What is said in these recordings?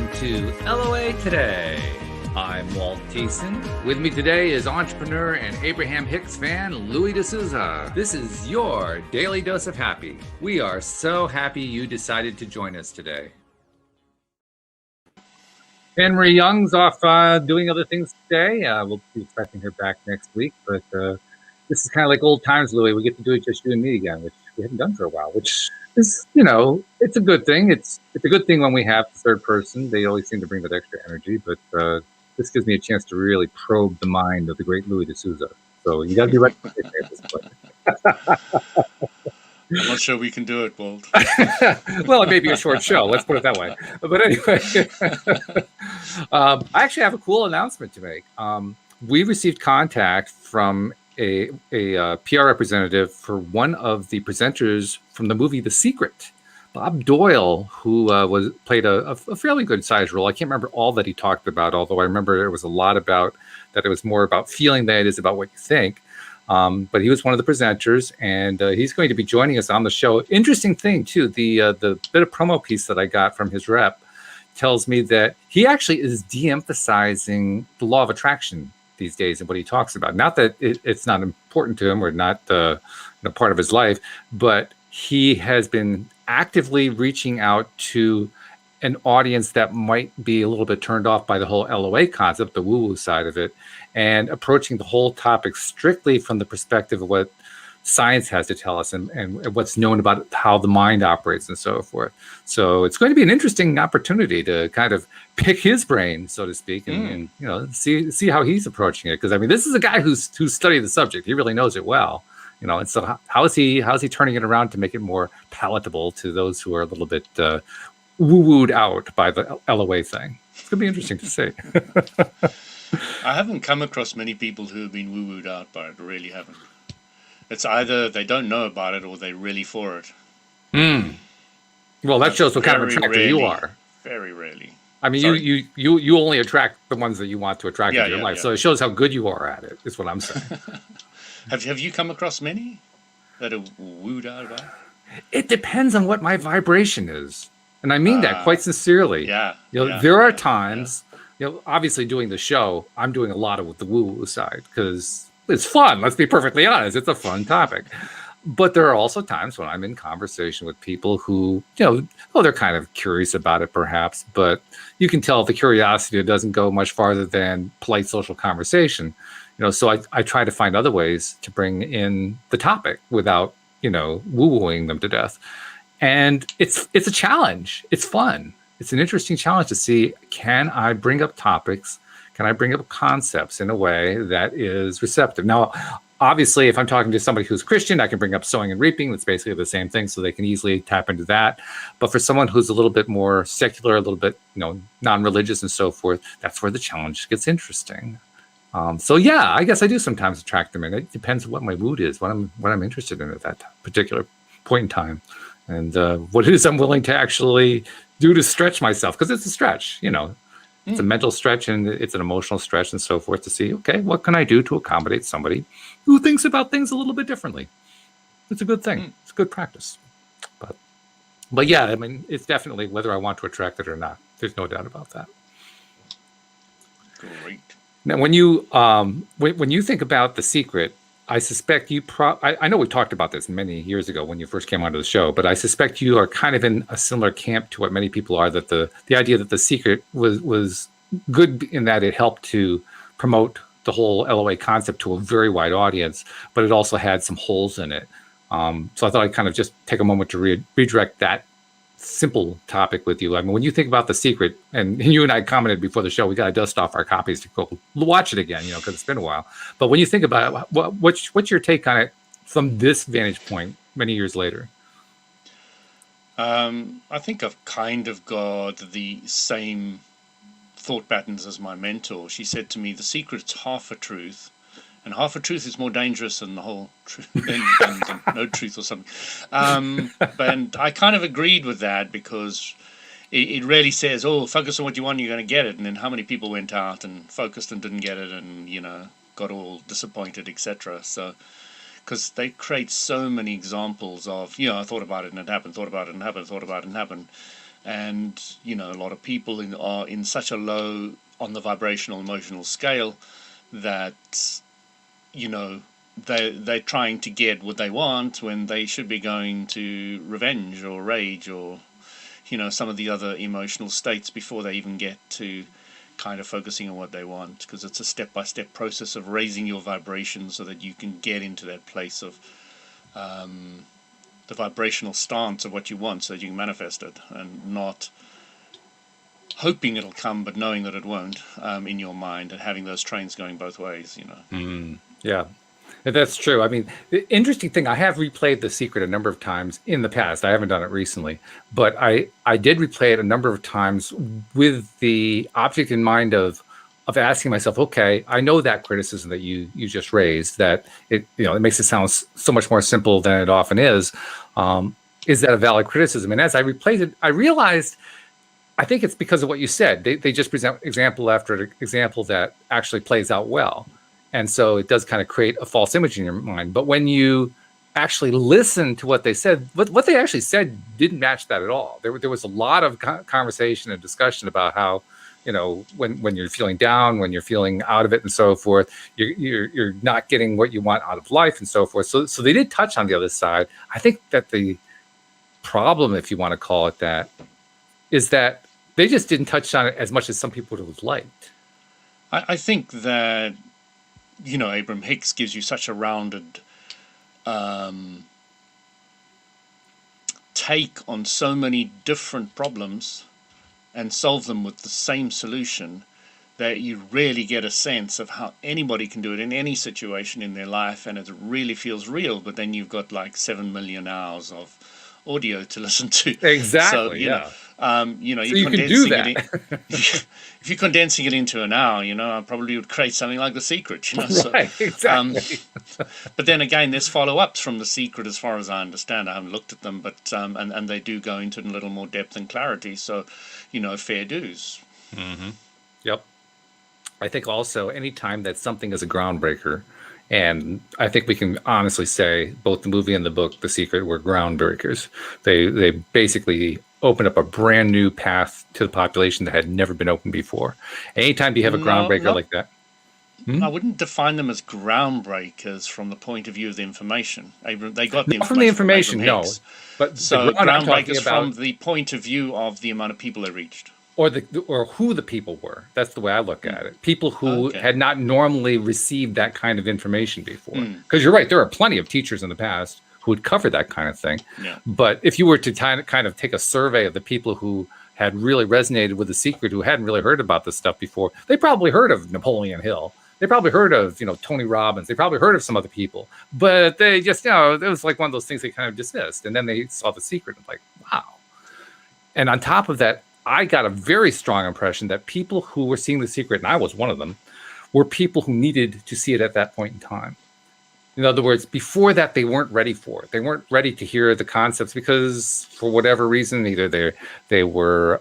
welcome to LOA Today. I'm Walt Thiessen. With me today is entrepreneur and Abraham Hicks fan, Louis D'Souza. This is your daily dose of happy. We are so happy you decided to join us today. Anne Marie Young's off doing other things today. We'll be expecting her back next week, but this is kind of like old times, Louis. We get to do it just you and me again, which we haven't done for a while, which is, it's a good thing. It's a good thing when we have the third person. They always seem to bring that extra energy, but this gives me a chance to really probe the mind of the great Louis D'Souza. So you got to be ready for it at this point. I'm not sure we can do it, Walt. Well, it may be a short show. Let's put it that way. But anyway, I actually have a cool announcement to make. We received contact from a PR representative for one of the presenters from the movie The Secret, Bob Doyle, who played a fairly good sized role. I can't remember all that he talked about, although I remember it was a lot about that. It was more about feeling than it is about what you think. But he was one of the presenters, and he's going to be joining us on the show. Interesting thing, too, the bit of promo piece that I got from his rep tells me that he actually is de-emphasizing the law of attraction these days and what he talks about. Not that it's not important to him or not part of his life, but he has been actively reaching out to an audience that might be a little bit turned off by the whole LOA concept, the woo-woo side of it, and approaching the whole topic strictly from the perspective of what science has to tell us and what's known about how the mind operates and so forth. So it's going to be an interesting opportunity to kind of pick his brain, so to speak, and see how he's approaching it. Because I mean, this is a guy who's studied the subject. He really knows it well. And so how is he turning it around to make it more palatable to those who are a little bit woo-wooed out by the LOA thing? It's going to be interesting to see. I haven't come across many people who have been woo-wooed out by it. I really haven't. It's either they don't know about it or they're really for it. Well, that shows what kind of attractor you are. Very rarely. I mean, you only attract the ones that you want to attract in your life. Yeah. So it shows how good you are at it, is what I'm saying. Have you come across many that are wooed out by it? It depends on what my vibration is. And I mean that quite sincerely. There are times, obviously doing the show, I'm doing a lot of the woo-woo side because it's fun. Let's be perfectly honest. It's a fun topic. But there are also times when I'm in conversation with people who, they're kind of curious about it perhaps, but you can tell the curiosity doesn't go much farther than polite social conversation. So I try to find other ways to bring in the topic without, woo-wooing them to death. And it's a challenge. It's fun. It's an interesting challenge to see, can I bring up topics? Can I bring up concepts in a way that is receptive? Now, obviously, if I'm talking to somebody who's Christian, I can bring up sowing and reaping. That's basically the same thing, so they can easily tap into that. But for someone who's a little bit more secular, a little bit, non-religious and so forth, that's where the challenge gets interesting. So yeah, I guess I do sometimes attract them in. It depends on what my mood is, what I'm interested in at that particular point in time, and what it is I'm willing to actually do to stretch myself, because it's a stretch, It's a mental stretch and it's an emotional stretch and so forth, to see, okay, what can I do to accommodate somebody who thinks about things a little bit differently? It's a good thing. It's good practice. But yeah, I mean, it's definitely whether I want to attract it or not. There's no doubt about that. Great. Now, when you think about The Secret, I suspect I know we talked about this many years ago when you first came onto the show, but I suspect you are kind of in a similar camp to what many people are, that the idea that The Secret was good in that it helped to promote the whole LOA concept to a very wide audience, but it also had some holes in it. So I thought I'd kind of just take a moment to redirect that simple topic with you. I mean, when you think about The Secret, and you and I commented before the show, we got to dust off our copies to go watch it again, because it's been a while. But when you think about it, what's your take on it from this vantage point many years later? I think I've kind of got the same thought patterns as my mentor. She said to me, the secret's half a truth, and half a truth is more dangerous than the whole truth, than no truth or something. And I kind of agreed with that, because it really says, focus on what you want, you're going to get it. And then how many people went out and focused and didn't get it, and got all disappointed, etc. So, because they create so many examples of, I thought about it and it happened, thought about it and happened, thought about it and happened. And, a lot of people are in such a low on the vibrational emotional scale that, they're trying to get what they want when they should be going to revenge or rage or, some of the other emotional states before they even get to kind of focusing on what they want, because it's a step-by-step process of raising your vibration so that you can get into that place of the vibrational stance of what you want so that you can manifest it, and not hoping it'll come but knowing that it won't, in your mind, and having those trains going both ways. Yeah, that's true. I mean, the interesting thing, I have replayed The Secret a number of times in the past. I haven't done it recently, but I did replay it a number of times with the object in mind of asking myself, okay, I know that criticism that you just raised, that it makes it sound so much more simple than it often is. Is that a valid criticism? And as I replayed it, I realized, I think it's because of what you said. They just present example after example that actually plays out well. And so it does kind of create a false image in your mind. But when you actually listen to what they said, what they actually said didn't match that at all. There was a lot of conversation and discussion about how, when you're feeling down, when you're feeling out of it and so forth, you're not getting what you want out of life and so forth. So they did touch on the other side. I think that the problem, if you want to call it that, is that they just didn't touch on it as much as some people would have liked. I think that, Abraham Hicks gives you such a rounded take on so many different problems and solve them with the same solution, that you really get a sense of how anybody can do it in any situation in their life, and it really feels real. But then you've got like 7 million hours of audio to listen to. Exactly. So, you can do that. If you're condensing it into an hour, I probably would create something like The Secret. Right, exactly. But then again, there's follow-ups from The Secret, as far as I understand. I haven't looked at them, but and they do go into a little more depth and clarity. So, fair dues. Mm-hmm. Yep. I think also anytime that something is a groundbreaker, and I think we can honestly say both the movie and the book, The Secret, were groundbreakers. They basically opened up a brand new path to the population that had never been opened before. Anytime you have a groundbreaker like that. I wouldn't define them as groundbreakers from the point of view of the information. They got the information from the information, from no. But so groundbreakers from the point of view of the amount of people they reached. Or who the people were. That's the way I look at it. People who had not normally received that kind of information before. Because you're right, there are plenty of teachers in the past who would cover that kind of thing. Yeah. But if you were to kind of take a survey of the people who had really resonated with The Secret, who hadn't really heard about this stuff before, they probably heard of Napoleon Hill. They probably heard of, Tony Robbins. They probably heard of some other people. But they just, it was like one of those things they kind of dismissed. And then they saw The Secret and like, wow. And on top of that, I got a very strong impression that people who were seeing The Secret, and I was one of them, were people who needed to see it at that point in time. In other words, before that, they weren't ready for it. They weren't ready to hear the concepts because, for whatever reason, either they were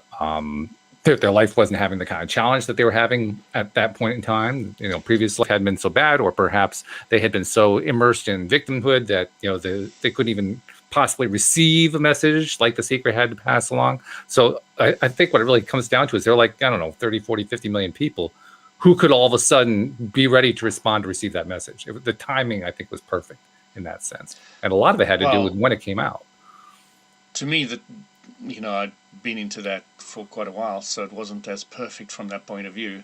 their life wasn't having the kind of challenge that they were having at that point in time. Previous life hadn't been so bad, or perhaps they had been so immersed in victimhood that they couldn't even possibly receive a message like The Secret had to pass along. So I think what it really comes down to is they're like, 30, 40, 50 million people who could all of a sudden be ready to respond to receive that message. The timing, I think, was perfect in that sense. And a lot of it had to do with when it came out. To me, I'd been into that for quite a while, so it wasn't as perfect from that point of view.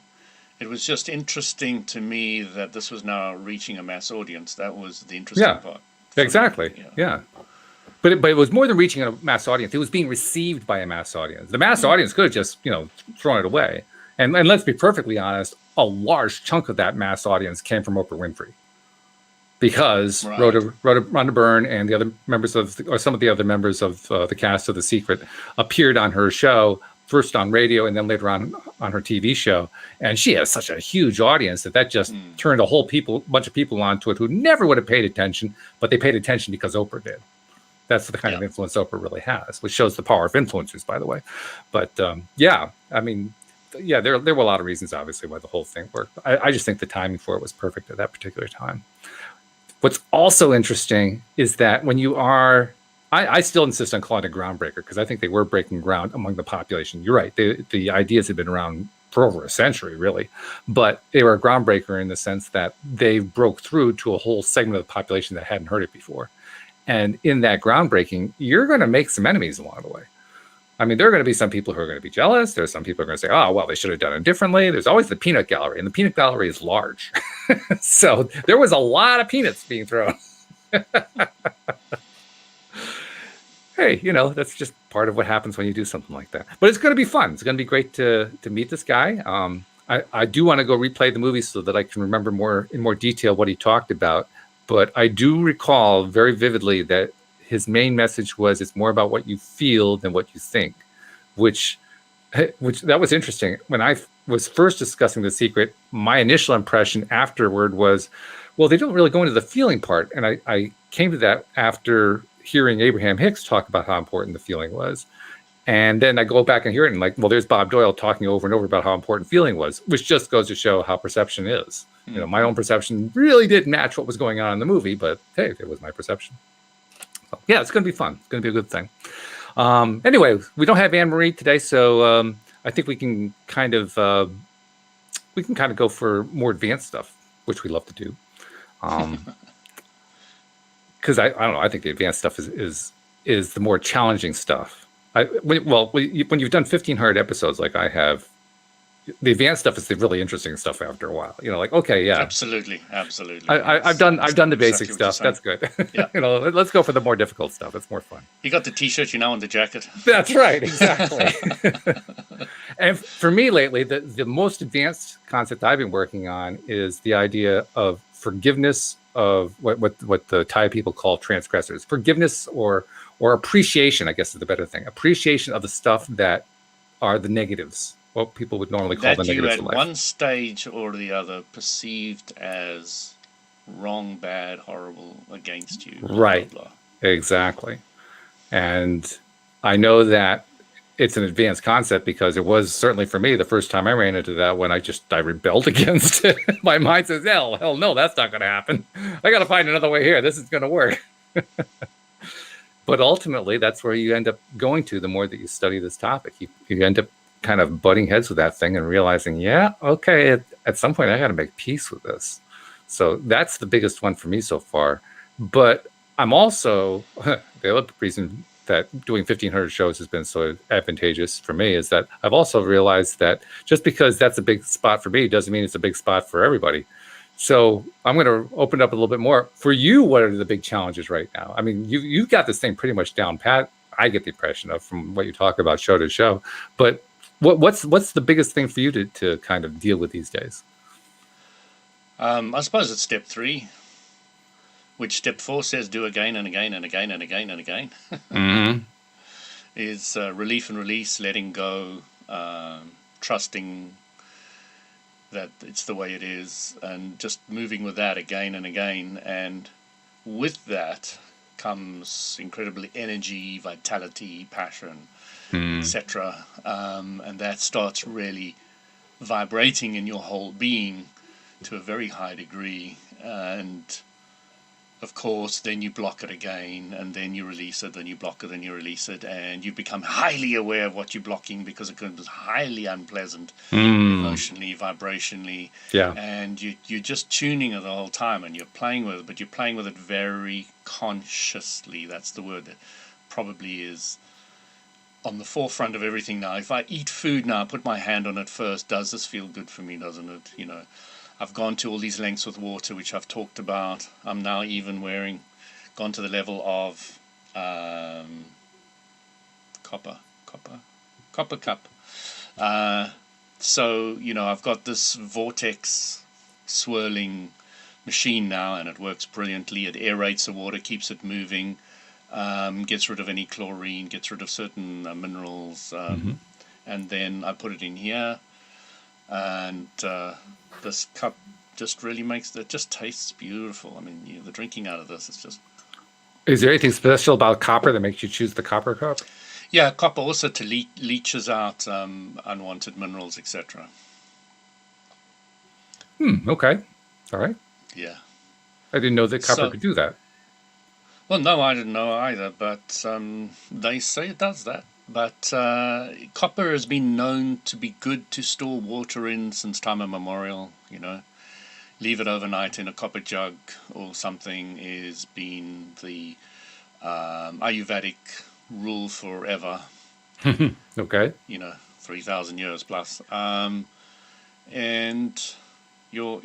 It was just interesting to me that this was now reaching a mass audience. That was the interesting part. Exactly. Yeah. But it was more than reaching a mass audience. It was being received by a mass audience. The mass audience could have just, thrown it away. And let's be perfectly honest, a large chunk of that mass audience came from Oprah Winfrey. Because Rhonda Byrne and the other members or some of the other members of the cast of The Secret appeared on her show, first on radio and then later on her TV show. And she has such a huge audience that just turned a whole bunch of people onto it who never would have paid attention, but they paid attention because Oprah did. That's the kind of influence Oprah really has, which shows the power of influencers, by the way. But there were a lot of reasons, obviously, why the whole thing worked. I just think the timing for it was perfect at that particular time. What's also interesting is that when you are I still insist on calling it a groundbreaker because I think they were breaking ground among the population. You're right. The ideas had been around for over a century, really, but they were a groundbreaker in the sense that they broke through to a whole segment of the population that hadn't heard it before. And in that groundbreaking, you're going to make some enemies along the way. I mean, there are going to be some people who are going to be jealous. There's some people who are going to say, oh, well, they should have done it differently. There's always the peanut gallery, and the peanut gallery is large. So there was a lot of peanuts being thrown. Hey, that's just part of what happens when you do something like that. But it's going to be fun. It's going to be great to meet this guy. I do want to go replay the movie so that I can remember in more detail what he talked about. But I do recall very vividly that his main message was it's more about what you feel than what you think, which that was interesting. When I was first discussing The Secret, my initial impression afterward was, well, they don't really go into the feeling part. And I came to that after hearing Abraham Hicks talk about how important the feeling was. And then I go back and hear it and like, well, there's Bob Doyle talking over and over about how important feeling was, which just goes to show how perception is. Mm-hmm. My own perception really didn't match what was going on in the movie, but hey, it was my perception. So, yeah, it's going to be fun. It's going to be a good thing. Anyway, we don't have Anne-Marie today, so I think we can kind of go for more advanced stuff, which we love to do. Because I don't know, I think the advanced stuff is the more challenging stuff. When you've done 1,500 episodes like I have, the advanced stuff is the really interesting stuff after a while. Like, okay, yeah, absolutely. I've done the basic stuff. That's good. Yeah. Let's go for the more difficult stuff. It's more fun. You got the T-shirt, on the jacket. That's right, exactly. And for me lately, the most advanced concept I've been working on is the idea of forgiveness of what the Thai people call transgressors. Forgiveness or appreciation, I guess, is the better thing. Appreciation of the stuff that are the negatives, what people would normally call the negatives of life. That you at one stage or the other perceived as wrong, bad, horrible, against you. Right. Blah, blah, blah. Exactly. And I know that it's an advanced concept because it was certainly for me the first time I ran into that when I rebelled against it. My mind says, hell no, that's not going to happen. I got to find another way here. This is going to work. But ultimately, that's where you end up going to the more that you study this topic. You end up kind of butting heads with that thing and realizing, yeah, okay, at some point I got to make peace with this. So that's the biggest one for me so far. But I'm also, the other reason that doing 1,500 shows has been so advantageous for me is that I've also realized that just because that's a big spot for me doesn't mean it's a big spot for everybody. So I'm going to open it up a little bit more. For you, what are the big challenges right now? I mean, you've got this thing pretty much down pat. I get the impression of from what you talk about show to show. But what's the biggest thing for you to kind of deal with these days? I suppose it's step 3, which step 4 says do again and again and again and again and again. Mm-hmm. Is relief and release, letting go, trusting that it's the way it is, and just moving with that again and again. And with that comes incredibly energy, vitality, passion, etc. And that starts really vibrating in your whole being to a very high degree. And of course, then you block it again, and then you release it, then you block it, and you release it, and you become highly aware of what you're blocking because it becomes highly unpleasant, emotionally, vibrationally, and you're just tuning it the whole time, and you're playing with it, but you're playing with it very consciously. That's the word that probably is on the forefront of everything now. If I eat food now, I put my hand on it first. Does this feel good for me? Doesn't it? I've gone to all these lengths with water, which I've talked about. I'm now even gone to the level of copper cup. So, I've got this vortex swirling machine now, and it works brilliantly. It aerates the water, keeps it moving, gets rid of any chlorine, gets rid of certain minerals, and then I put it in here, and this cup just really just tastes beautiful. I mean, the drinking out of this is just... Is there anything special about copper that makes you choose the copper cup? Yeah, copper also leaches out unwanted minerals, etc. Okay. All right. Yeah. I didn't know that copper could do that. Well, no, I didn't know either, but they say it does that. But copper has been known to be good to store water in since time immemorial. Leave it overnight in a copper jug or something is been the Ayurvedic rule forever. Okay. 3,000 years plus. And your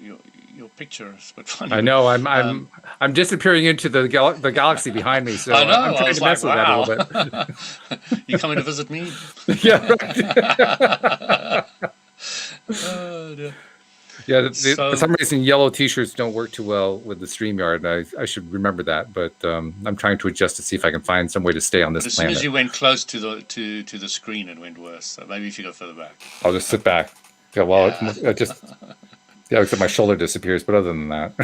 picture is a bit funny. I know. I'm disappearing into the galaxy behind me, so I know. I'm trying to mess with that a little bit. You coming to visit me? Yeah. Right. Oh, dear. Yeah, for some reason, yellow T-shirts don't work too well with the StreamYard. I should remember that, but I'm trying to adjust to see if I can find some way to stay on this planet. As soon as you went close to the screen, it went worse. So maybe if you go further back. I'll just sit back. Yeah, well, yeah, except my shoulder disappears, but other than that.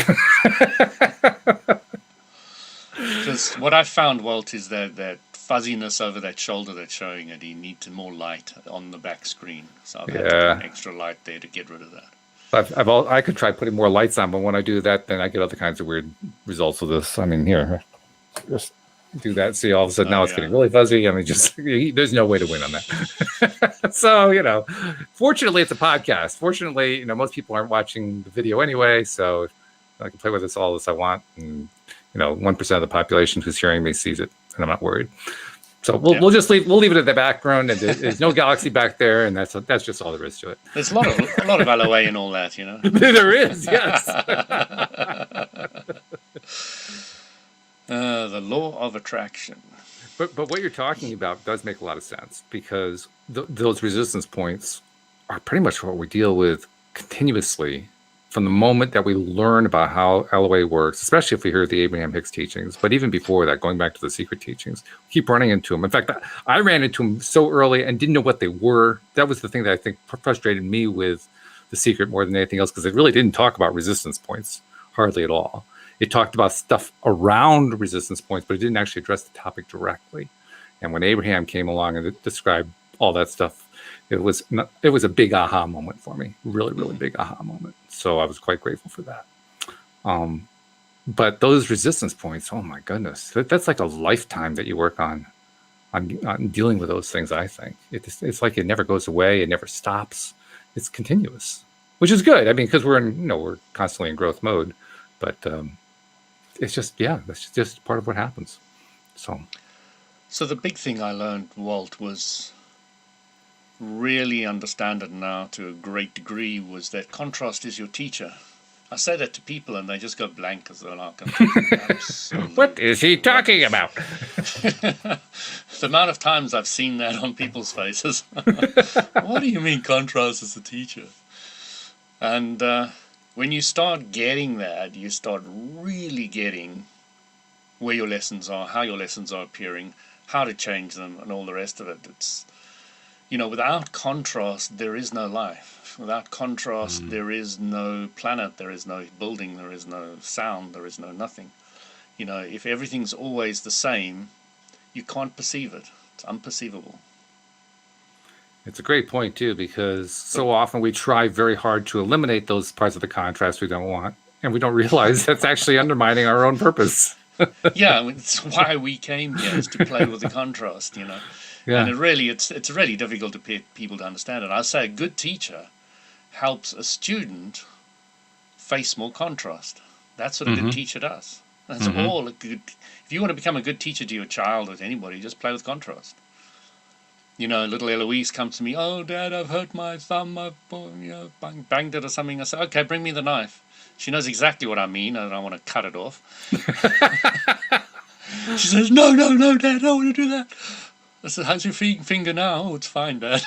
Because what I found, Walt, is that fuzziness over that shoulder that's showing it. You need more light on the back screen. So I've had to put an extra light there to get rid of that. I could try putting more lights on, but when I do that, then I get other kinds of weird results with this. I mean, here, just do that. See, all of a sudden now it's getting really fuzzy. I mean, there's no way to win on that. So, fortunately, it's a podcast. Fortunately, most people aren't watching the video anyway, so I can play with this all as I want. And 1% of the population who's hearing me sees it, and I'm not worried. So we'll just leave it at the background, and there's no galaxy back there, and that's just all there is to it. There's a lot of LOA and all that, There is, yes. The law of attraction. But what you're talking about does make a lot of sense, because those resistance points are pretty much what we deal with continuously from the moment that we learn about how LOA works, especially if we hear the Abraham Hicks teachings. But even before that, going back to the secret teachings, we keep running into them. In fact, I ran into them so early and didn't know what they were. That was the thing that I think frustrated me with the secret more than anything else, because it really didn't talk about resistance points hardly at all. It talked about stuff around resistance points, but it didn't actually address the topic directly. And when Abraham came along and described all that stuff, it was a big aha moment for me. Really, really big aha moment. So I was quite grateful for that. But those resistance points, oh my goodness, that's like a lifetime that you work on dealing with those things. I think it's like it never goes away. It never stops. It's continuous, which is good. I mean, because we're constantly in growth mode, but it's just, that's just part of what happens. So the big thing I learned, Walt, was really understand it now to a great degree, was that contrast is your teacher. I say that to people and they just go blank as though like, what is he talking about? The amount of times I've seen that on people's faces. What do you mean contrast is the teacher? And when you start getting that, you start really getting where your lessons are, how your lessons are appearing, how to change them, and all the rest of it. It's without contrast, there is no life. Without contrast, there is no planet, there is no building, there is no sound, there is no nothing. If everything's always the same, you can't perceive it. It's unperceivable. It's a great point, too, because so often we try very hard to eliminate those parts of the contrast we don't want, and we don't realize that's actually undermining our own purpose. Yeah, it's why we came here, is to play with the contrast, Yeah. And it's really difficult to people to understand it. I say a good teacher helps a student face more contrast. That's what a good teacher does. That's all a good. If you want to become a good teacher to your child or to anybody, just play with contrast. Little Eloise comes to me. Oh, Dad, I've hurt my thumb. I've banged it or something. I say, okay, bring me the knife. She knows exactly what I mean, and I want to cut it off. She says, no, Dad, I don't want to do that. I said, how's your finger now? Oh, it's fine, Dad.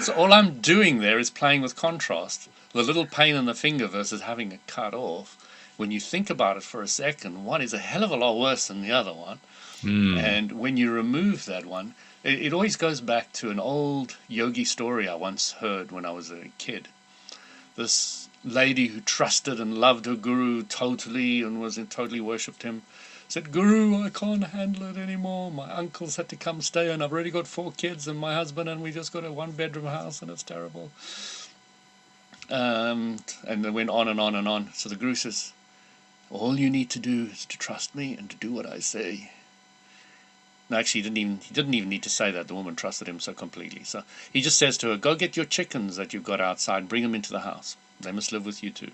So all I'm doing there is playing with contrast. The little pain in the finger versus having it cut off. When you think about it for a second, one is a hell of a lot worse than the other one. And when you remove that one, it always goes back to an old yogi story I once heard when I was a kid. This lady who trusted and loved her guru totally and totally worshipped him said, Guru, I can't handle it anymore. My uncles had to come stay, and I've already got 4 kids and my husband, and we just got a 1-bedroom house, and it's terrible. And they went on and on and on. So the Guru says, All you need to do is to trust me and to do what I say. No, actually, he didn't even need to say that. The woman trusted him so completely. So he just says to her, go get your chickens that you've got outside, bring them into the house. They must live with you too.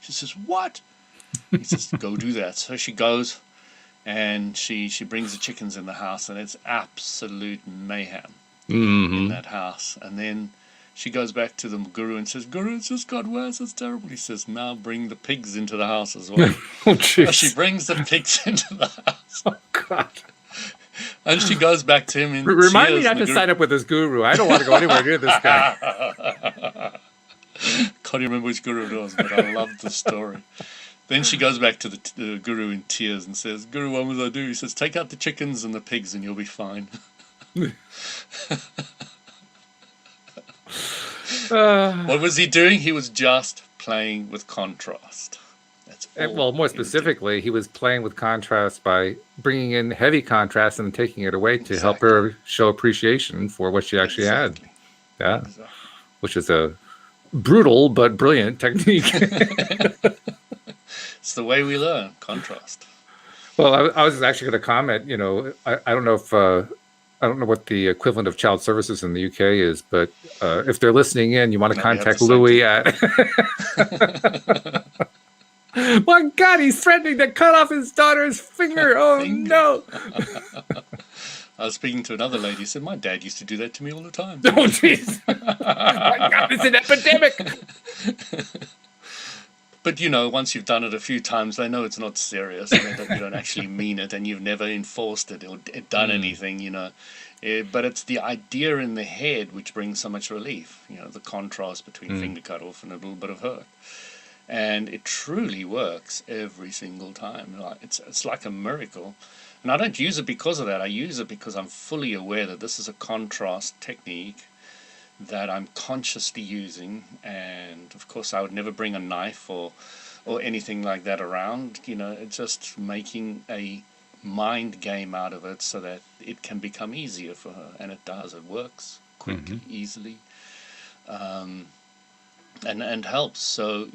She says, what? He says, go do that. So she goes, and she brings the chickens in the house, and it's absolute mayhem in that house. And then she goes back to the guru and says, Guru, it's just got worse. It's terrible. He says, now bring the pigs into the house as well. Oh, so she brings the pigs into the house. Oh, God. And she goes back to him in Remind me not to sign up with this guru. I don't want to go anywhere near this guy. Can't remember which guru it was, but I loved the story. Then she goes back to the guru in tears and says, Guru, what must I do? He says, take out the chickens and the pigs and you'll be fine. What was he doing? He was just playing with contrast. That's all. Well, more specifically, he was playing with contrast by bringing in heavy contrast and taking it away to help her show appreciation for what she actually had. Yeah, exactly. Which is a brutal but brilliant technique. It's the way we learn, contrast. Well, I was actually going to comment, I don't know if I don't know what the equivalent of child services in the UK is, but if they're listening in, you want to contact Louis at my God, he's threatening to cut off his daughter's finger. Oh, no. I was speaking to another lady who said, my dad used to do that to me all the time. Oh, jeez. My God, it's an epidemic. But, once you've done it a few times, they know it's not serious, and that you don't actually mean it, and you've never enforced it or done anything, But it's the idea in the head which brings so much relief, the contrast between finger cut off and a little bit of hurt. And it truly works every single time. It's like a miracle. And I don't use it because of that. I use it because I'm fully aware that this is a contrast technique that I'm consciously using. And, of course, I would never bring a knife or anything like that around. It's just making a mind game out of it so that it can become easier for her. And it does. It works quickly, easily. And helps. So,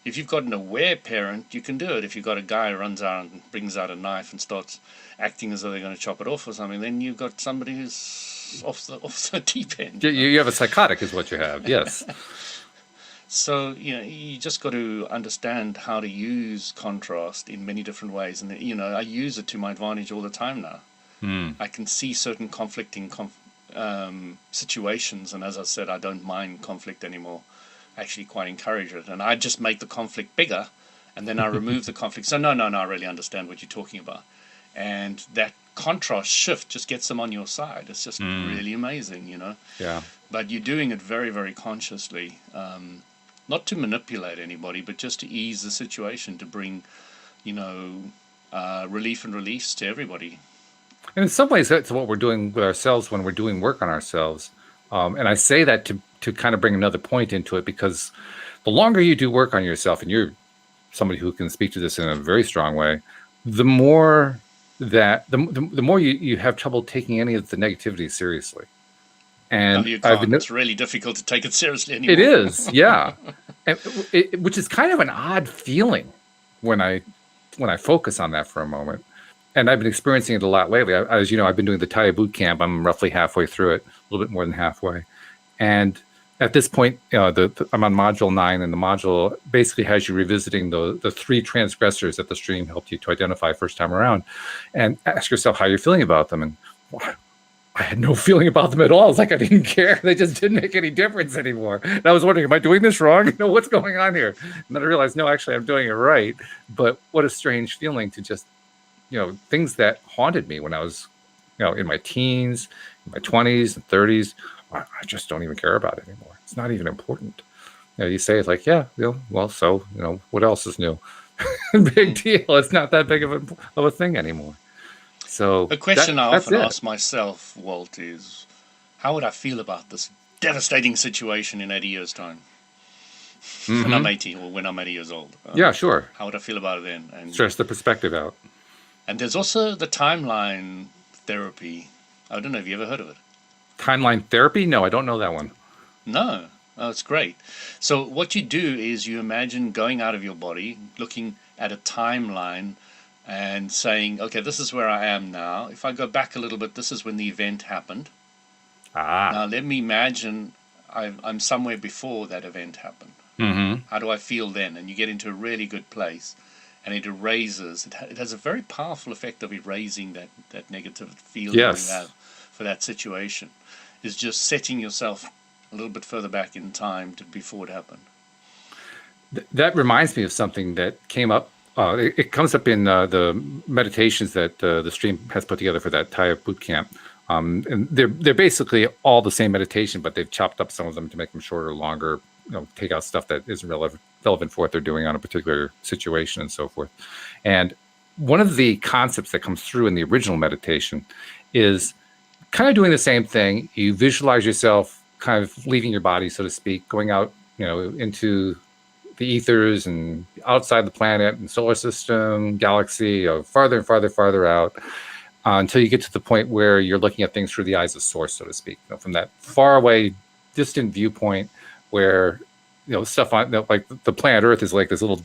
if you've got an aware parent, you can do it. If you've got a guy who runs out and brings out a knife and starts acting as though they're going to chop it off or something, then you've got somebody who's off the deep end. You have a psychotic is what you have, yes. So, you just got to understand how to use contrast in many different ways. And, I use it to my advantage all the time now. I can see certain conflicting situations, and as I said, I don't mind conflict anymore. I actually quite encourage it, and I just make the conflict bigger, and then I remove the conflict. So no, I really understand what you're talking about, and that contrast shift just gets them on your side. It's just really amazing, Yeah. But you're doing it very, very consciously, not to manipulate anybody, but just to ease the situation, to bring, relief and release to everybody. And in some ways, that's what we're doing with ourselves when we're doing work on ourselves. And I say that to kind of bring another point into it, because the longer you do work on yourself, and you're somebody who can speak to this in a very strong way, the more that the more you have trouble taking any of the negativity seriously. And it's really difficult to take it seriously anymore. It is, yeah. And which is kind of an odd feeling when I focus on that for a moment. And I've been experiencing it a lot lately. As you know, I've been doing the Thai boot camp. I'm roughly halfway through it, a little bit more than halfway. And at this point, I'm on module 9, and the module basically has you revisiting the 3 transgressors that the stream helped you to identify first time around, and ask yourself how you're feeling about them. And I had no feeling about them at all. It's like I didn't care. They just didn't make any difference anymore. And I was wondering, am I doing this wrong? What's going on here? And then I realized, no, actually, I'm doing it right. But what a strange feeling to just, things that haunted me when I was, in my teens, in my 20s and 30s, I just don't even care about it anymore. It's not even important. You say it's like, yeah, well, so, what else is new? Big deal. It's not that big of a thing anymore. So a question I often ask myself, Walt, is how would I feel about this devastating situation in 80 years' time? When I'm 80, or when I'm 80 years old. Yeah, sure. How would I feel about it then? And stress the perspective out. And there's also the timeline therapy. I don't know if you ever heard of it. Timeline therapy? No, I don't know that one. No. Oh, it's great. So what you do is you imagine going out of your body, looking at a timeline and saying, okay, this is where I am now. If I go back a little bit, this is when the event happened. Now let me imagine I'm somewhere before that event happened. Mm-hmm. How do I feel then? And you get into a really good place, and it erases. It has a very powerful effect of erasing that negative feeling you have for that situation. Is just setting yourself a little bit further back in time to before it happened. That reminds me of something that came up. It comes up in the meditations that the stream has put together for that Thai boot camp. And they're basically all the same meditation, but they've chopped up some of them to make them shorter, longer. Take out stuff that isn't relevant for what they're doing on a particular situation and so forth. And one of the concepts that comes through in the original meditation is kind of doing the same thing. You visualize yourself kind of leaving your body, so to speak, going out, into the ethers and outside the planet and solar system, galaxy, farther and farther out, until you get to the point where you're looking at things through the eyes of source, so to speak, from that far away, distant viewpoint where, stuff on, like the planet Earth is like this little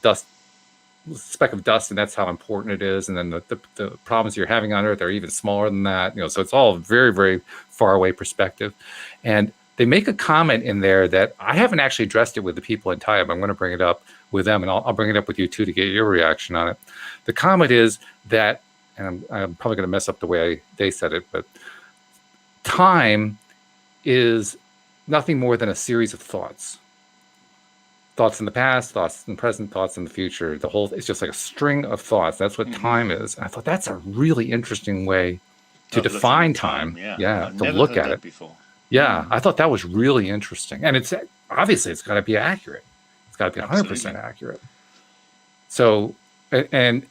speck of dust, and that's how important it is. And then the problems you're having on Earth are even smaller than that. So it's all very, very far away perspective. And they make a comment in there that I haven't actually addressed it with the people in Thai, but I'm going to bring it up with them, and I'll bring it up with you too to get your reaction on it. The comment is that, and I'm probably going to mess up the way they said it, but time is nothing more than a series of thoughts. Thoughts in the past, thoughts in the present, thoughts in the future. It's just like a string of thoughts. That's what time is. And I thought that's a really interesting way to define time. Yeah, to look at it before. Yeah, I thought that was really interesting. And it's obviously it's got to be accurate. It's got to be 100% accurate. So, and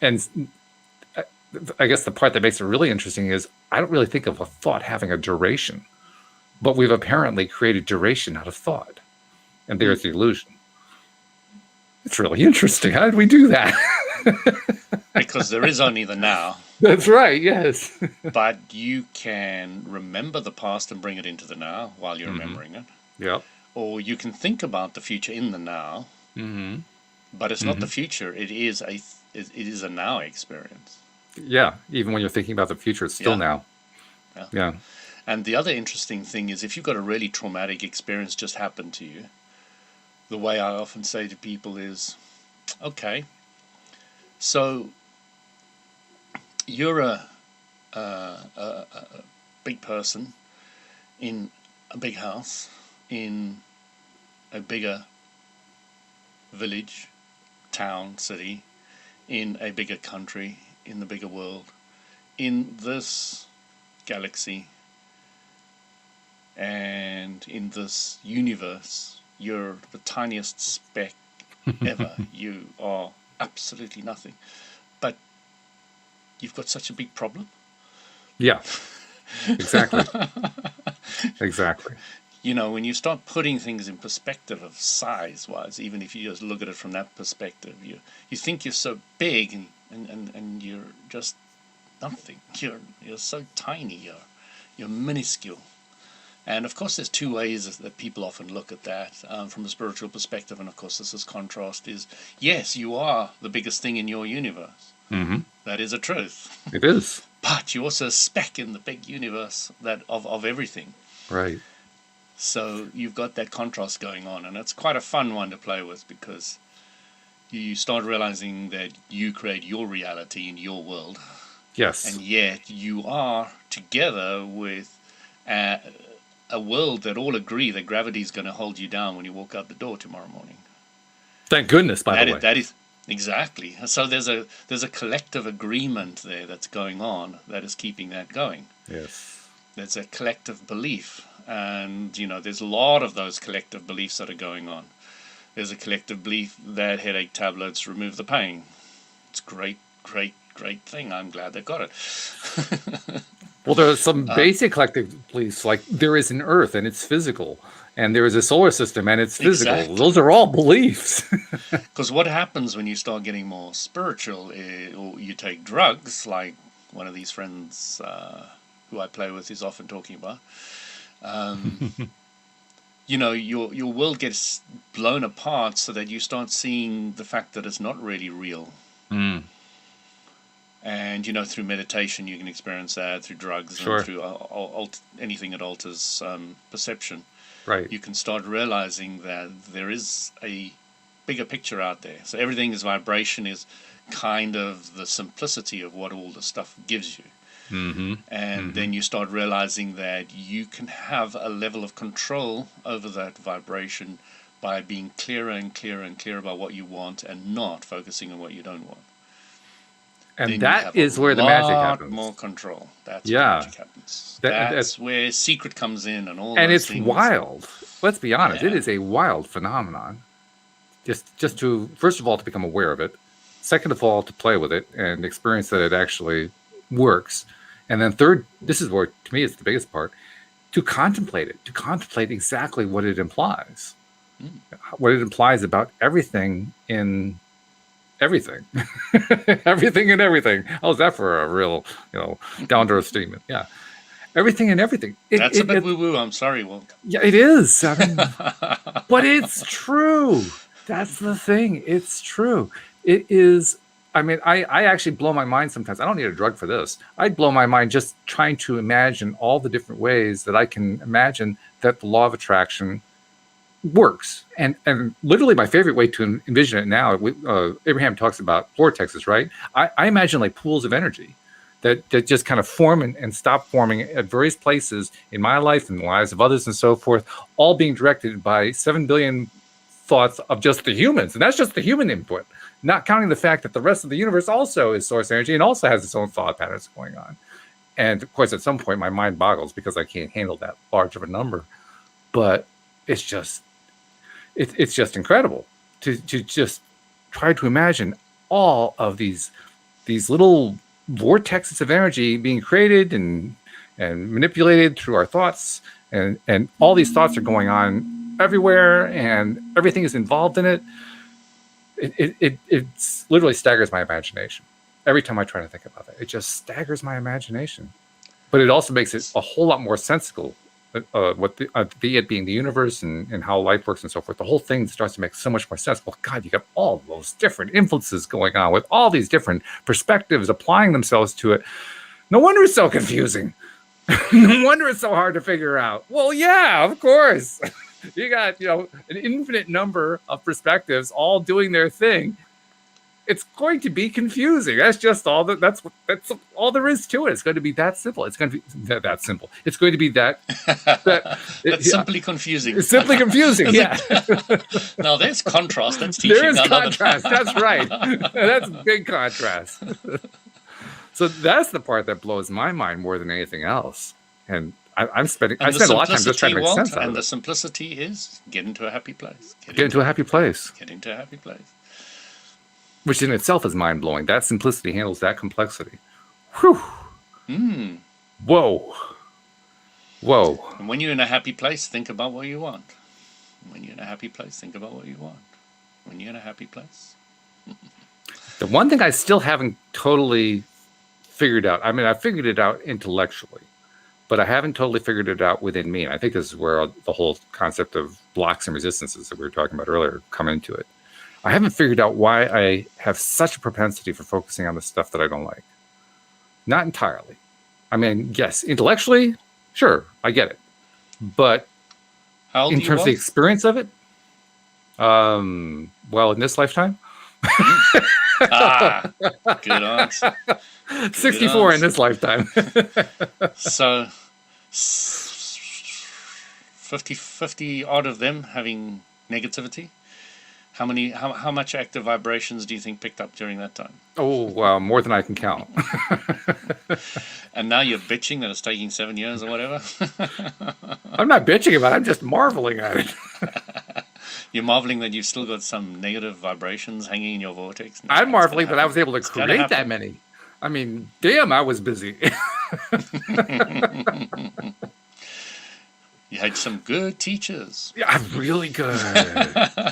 I guess the part that makes it really interesting is I don't really think of a thought having a duration, but we've apparently created duration out of thought. And there's the illusion. It's really interesting. How did we do that? Because there is only the now. That's right, yes. But you can remember the past and bring it into the now while you're remembering it. Yeah. Or you can think about the future in the now. Mm-hmm. But it's not the future. It is a now experience. Yeah. Even when you're thinking about the future, it's still now. Yeah. And the other interesting thing is if you've got a really traumatic experience just happen to you, the way I often say to people is, okay, so you're a big person in a big house, in a bigger village, town, city, in a bigger country, in the bigger world, in this galaxy, and in this universe. You're the tiniest speck ever. You are absolutely nothing. But you've got such a big problem. Yeah, exactly. Exactly. When you start putting things in perspective of size-wise, even if you just look at it from that perspective, you think you're so big and you're just nothing. You're so tiny. You're minuscule. And of course, there's two ways that people often look at that from a spiritual perspective. And of course, this is contrast is, yes, you are the biggest thing in your universe. Mm-hmm. That is a truth. It is. But you're also a speck in the big universe of everything. Right. So you've got that contrast going on. And it's quite a fun one to play with because you start realizing that you create your reality in your world. Yes. And yet you are together with a world that all agree that gravity is going to hold you down when you walk out the door tomorrow morning. Thank goodness, by the way. That is exactly. So there's a collective agreement there that's going on that is keeping that going. Yes. There's a collective belief, and there's a lot of those collective beliefs that are going on. There's a collective belief that headache tablets remove the pain. It's great thing. I'm glad they got it. Well, there are some basic collective beliefs, like there is an Earth and it's physical, and there is a solar system and it's physical. Exactly. Those are all beliefs. Because what happens when you start getting more spiritual, or you take drugs, like one of these friends who I play with is often talking about, your world gets blown apart so that you start seeing the fact that it's not really real. And, through meditation, you can experience that, through drugs, Sure. and through anything that alters perception. Right. You can start realizing that there is a bigger picture out there. So everything is vibration, is kind of the simplicity of what all the stuff gives you. And then you start realizing that you can have a level of control over that vibration by being clearer and clearer and clearer about what you want and not focusing on what you don't want. And then that is where the magic happens. More control. That's where magic happens. That's where secret comes in and all. And those it's things. Wild. Let's be honest. It is a wild phenomenon. Just to, first of all, to become aware of it. Second of all, to play with it and experience that it actually works. And then third, this is where, to me, it's the biggest part, to contemplate it, to contemplate exactly what it implies. What it implies about everything in everything. Everything and everything. How's that for a real, down-to-earth statement? Yeah. Everything and everything. That's a bit woo-woo. I'm sorry, Will. Yeah, it is. I mean, but it's true. That's the thing. It's true. It is. I mean, I actually blow my mind sometimes. I don't need a drug for this. I blow my mind just trying to imagine all the different ways that I can imagine that the law of attraction works. And literally my favorite way to envision it now, Abraham talks about vortexes, right? I imagine like pools of energy that just kind of form and stop forming at various places in my life and the lives of others and so forth, all being directed by 7 billion thoughts of just the humans. And that's just the human input, not counting the fact that the rest of the universe also is source energy and also has its own thought patterns going on. And of course, at some point, my mind boggles because I can't handle that large of a number. But it's just incredible to just try to imagine all of these little vortexes of energy being created and manipulated through our thoughts, and all these thoughts are going on everywhere, and everything is involved in it. It literally staggers my imagination every time I try to think about it. It just staggers my imagination, but it also makes it a whole lot more sensible. What it being the universe and how life works and so forth, the whole thing starts to make so much more sense. Well, God, you got all those different influences going on with all these different perspectives applying themselves to it. No wonder it's so confusing. No wonder it's so hard to figure out. Well, yeah, of course. You got, an infinite number of perspectives all doing their thing. It's going to be confusing. That's just all that's all there is to it. It's going to be that simple. It's going to be that simple. It's going to be that's simply confusing. It's simply confusing. Yeah. Now there's contrast. That's teaching. There is contrast. That's right. That's big contrast. So that's the part that blows my mind more than anything else. And I spend a lot of time just trying to make sense out of it. And the simplicity is get into a happy place. Get into a happy place. Get into a happy place. Which in itself is mind-blowing. That simplicity handles that complexity. Whew. Whoa. And when you're in a happy place, think about what you want. When you're in a happy place, think about what you want. When you're in a happy place. The one thing I still haven't totally figured out, I mean, I figured it out intellectually, but I haven't totally figured it out within me. And I think this is where the whole concept of blocks and resistances that we were talking about earlier come into it. I haven't figured out why I have such a propensity for focusing on the stuff that I don't like. Not entirely. I mean, yes, intellectually, sure, I get it. But in terms of the experience of it, well, in this lifetime. Good answer. 64 in this lifetime. So 50 odd of them having negativity. How much active vibrations do you think picked up during that time? Oh, well, more than I can count. And now you're bitching that it's taking 7 years or whatever? I'm not bitching about it. I'm just marveling at it. You're marveling that you've still got some negative vibrations hanging in your vortex? No, I'm marveling that I was able to create that many. I mean, damn, I was busy. You had some good teachers. Yeah, really good.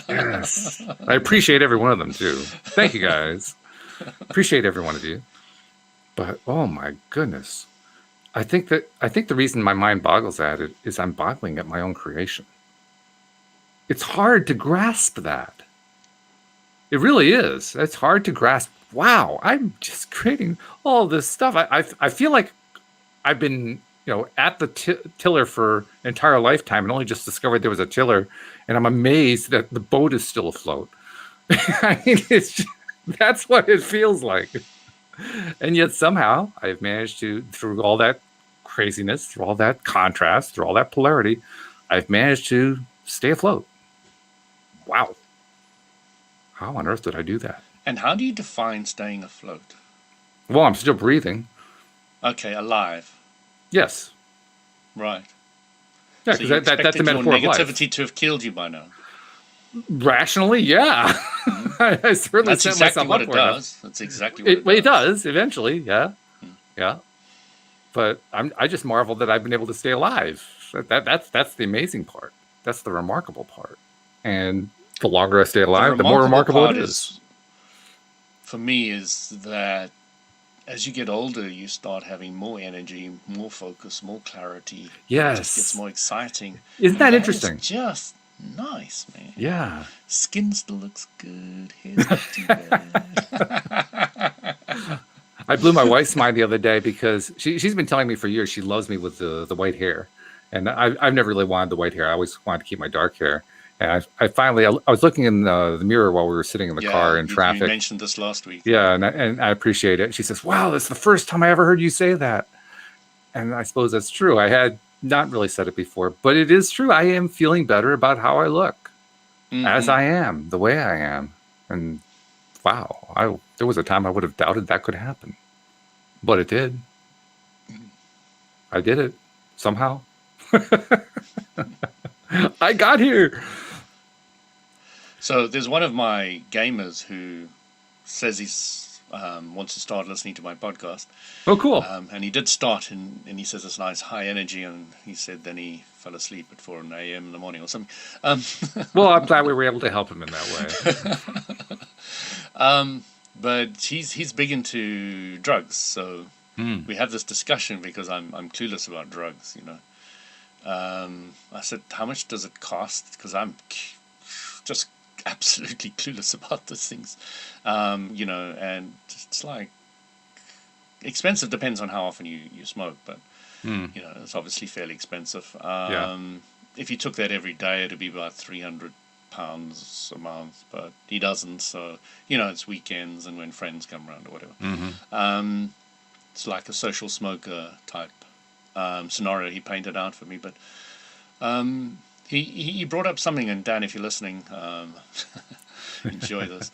Yes. I appreciate every one of them, too. Thank you, guys. Appreciate every one of you. But, oh, my goodness. I think the reason my mind boggles at it is I'm boggling at my own creation. It's hard to grasp that. It really is. It's hard to grasp wow, I'm just creating all this stuff. I feel like I've been, at the tiller for an entire lifetime and only just discovered there was a tiller, and I'm amazed that the boat is still afloat. I mean, that's what it feels like. And yet somehow I've managed to, through all that craziness, through all that contrast, through all that polarity, I've managed to stay afloat. Wow. How on earth did I do that? And how do you define staying afloat? Well, I'm still breathing. Okay, alive. Yes. Right. Yeah, because so that's a metaphor of life. Negativity to have killed you by now. Rationally, yeah. I certainly That's exactly what it does. That's exactly what it does. It does eventually, yeah, yeah. But I just marvel that I've been able to stay alive. That's the amazing part. That's the remarkable part. And the longer I stay alive, the more remarkable it is. For me, is that as you get older, you start having more energy, more focus, more clarity. Yes, it just gets more exciting. Isn't that interesting? Is just nice, man. Yeah. Skin still looks good. Hair's not too bad. I blew my wife's mind the other day because she's been telling me for years she loves me with the white hair, and I've never really wanted the white hair. I always wanted to keep my dark hair. And I finally was looking in the mirror while we were sitting in the car in traffic. You mentioned this last week. Yeah, and I appreciate it. She says, "Wow, that's the first time I ever heard you say that." And I suppose that's true. I had not really said it before, but it is true. I am feeling better about how I look, as I am, the way I am. And wow, there was a time I would have doubted that could happen, but it did. I did it somehow. I got here. So there's one of my gamers who says he's wants to start listening to my podcast. Oh, cool. And he did start, and he says it's nice, high energy, and he said then he fell asleep at 4 a.m. in the morning or something. Well, I'm glad we were able to help him in that way. But he's big into drugs, so we have this discussion because I'm clueless about drugs, I said, how much does it cost? Because I'm just absolutely clueless about these things, and it's like expensive depends on how often you smoke, but it's obviously fairly expensive. If you took that every day, it'd be about £300 a month, but he doesn't, so it's weekends and when friends come around or whatever. It's like a social smoker type scenario he painted out for me, but he brought up something, and Dan, if you're listening, enjoy this.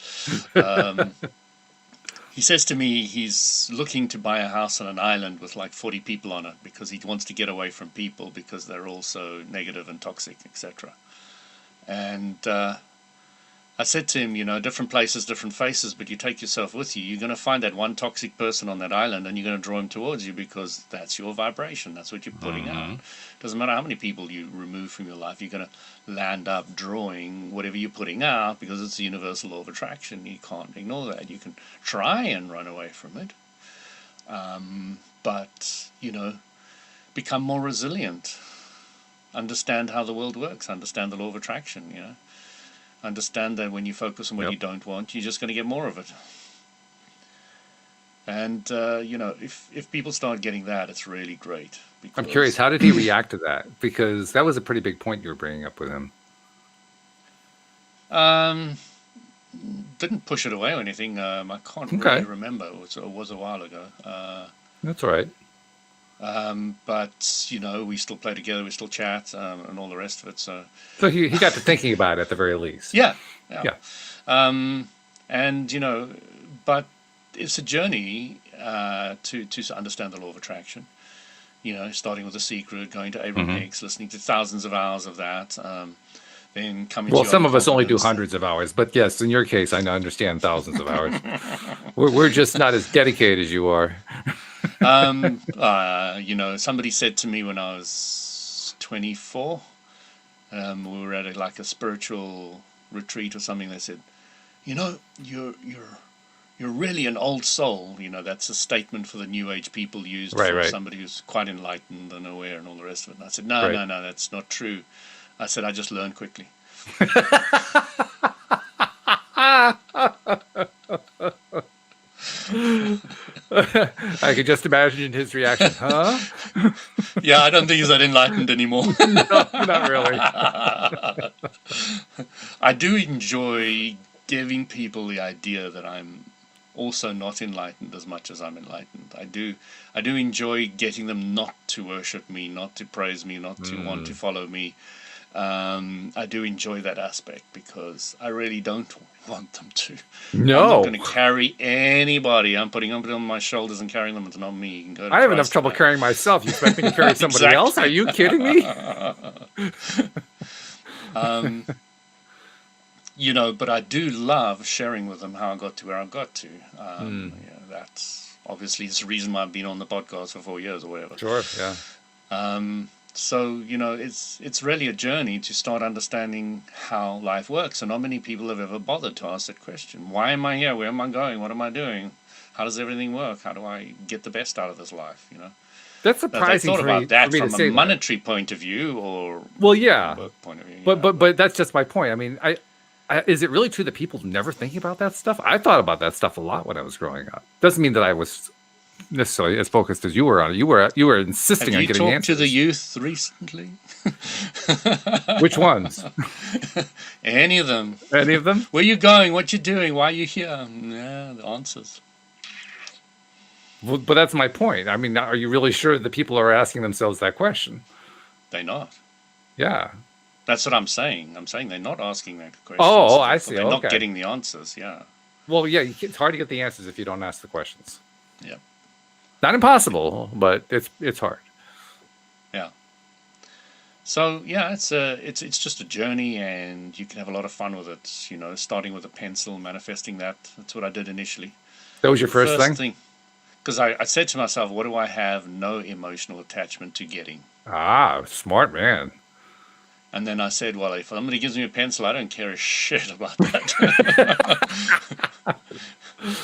He says to me he's looking to buy a house on an island with like 40 people on it because he wants to get away from people because they're all so negative and toxic, etc. And I said to him, different places, different faces, but you take yourself with you. You're going to find that one toxic person on that island, and you're going to draw him towards you because that's your vibration. That's what you're putting out. Doesn't matter how many people you remove from your life, you're going to land up drawing whatever you're putting out because it's a universal law of attraction. You can't ignore that. You can try and run away from it, but, become more resilient. Understand how the world works. Understand the law of attraction, Understand that when you focus on what you don't want, you're just going to get more of it. And, if people start getting that, it's really great. I'm curious, how did he react to that? Because that was a pretty big point you were bringing up with him. Didn't push it away or anything. I can't really remember. It was a while ago. That's all right. But we still play together, we still chat, and all the rest of it. So he got to thinking about it at the very least. Yeah. And but it's a journey to understand the law of attraction. Starting with The Secret, going to Abraham Hicks, listening to thousands of hours of that. Then coming. Well, some of us only do hundreds of hours, but yes, in your case, I understand thousands of hours. We're just not as dedicated as you are. Somebody said to me when I was 24, we were at a spiritual retreat or something. They said, you're really an old soul. That's a statement for the New Age people used for somebody who's quite enlightened and aware and all the rest of it. And I said, no, that's not true. I said, I just learn quickly. I could just imagine his reaction. Huh? Yeah, I don't think he's that enlightened anymore. No, not really. I do enjoy giving people the idea that I'm also not enlightened as much as I'm enlightened. I do enjoy getting them not to worship me, not to praise me, not to want to follow me. I do enjoy that aspect because I really don't want them to. No. I'm not going to carry anybody. I'm putting them on my shoulders and carrying them. It's not me. You can go to I have Christ enough trouble tonight. carrying myself. You expect me to carry somebody Exactly. else? Are you kidding me? You know, but I do love sharing with them how I got to where I got to. Yeah, that's obviously the reason why I've been on the podcast for 4 years or whatever. Sure, yeah. So, you know, it's really a journey to start understanding how life works. And not many people have ever bothered to ask that question. Why am I here? Where am I going? What am I doing? How does everything work? How do I get the best out of this life? You know, that's surprising. They thought about that from a that. monetary point of view, or work point of view. But that's just my point. I mean, is it really true that people never thinking about that stuff? I thought about that stuff a lot when I was growing up. Doesn't mean that I was necessarily as focused as you were on it. You were insisting on getting answers. Have you talked to the youth recently? Which ones? Any of them. Any of them? Where you going? What you doing? Why are you here? Yeah, the answers. Well, but that's my point. I mean, are you really sure that people are asking themselves that question? They're not. Yeah. That's what I'm saying. I'm saying they're not asking that question. Oh, I see. They're not getting the answers. Yeah. Well, yeah, it's hard to get the answers if you don't ask the questions. Yeah. Not impossible, but it's hard. Yeah. So yeah, it's just a journey, and you can have a lot of fun with it. You know, starting with a pencil, manifesting that. That's what I did initially. That was your first thing? Because I said to myself, what do I have no emotional attachment to getting? Ah, smart man. And then I said, well, if somebody gives me a pencil, I don't care a shit about that.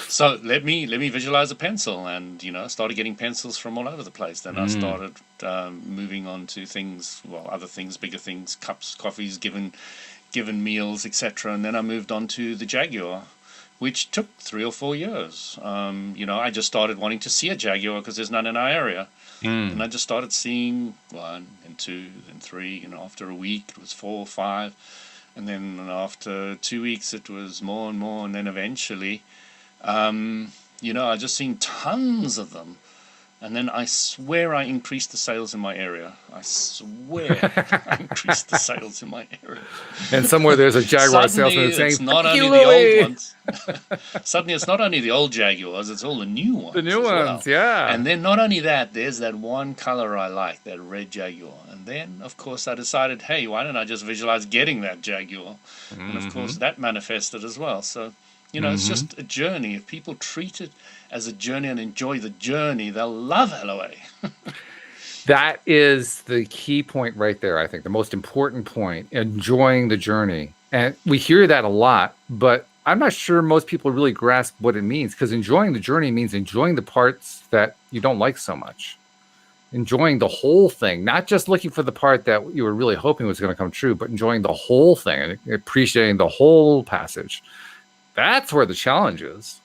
So let me visualize a pencil, and you know, started getting pencils from all over the place. Then I started moving on to things, other things, bigger things, cups, coffees, given meals, etc. And then I moved on to the Jaguar, which took 3 or 4 years. You know, I just started wanting to see a Jaguar because there's none in our area. And I just started seeing 1 and 2 and 3. You know, after a week it was 4 or 5, and then after 2 weeks it was more and more, and then eventually, you know, I just seen tons of them. And then I swear I increased the sales in my area. I swear I increased the sales in my area. And somewhere there's a Jaguar salesman saying, it's not only the old ones. Suddenly it's not only the old Jaguars, it's all the new ones. The new ones, yeah. And then not only that, there's that one color I like, that red Jaguar. And then, of course, I decided, hey, why don't I just visualize getting that Jaguar? And, of course, that manifested as well. So, you know, it's just a journey. If people treat it as a journey and enjoy the journey, they'll love LOA. That is the key point right there, I think. The most important point, enjoying the journey. And we hear that a lot, but I'm not sure most people really grasp what it means, because enjoying the journey means enjoying the parts that you don't like so much. Enjoying the whole thing, not just looking for the part that you were really hoping was going to come true, but enjoying the whole thing and appreciating the whole passage. That's where the challenge is.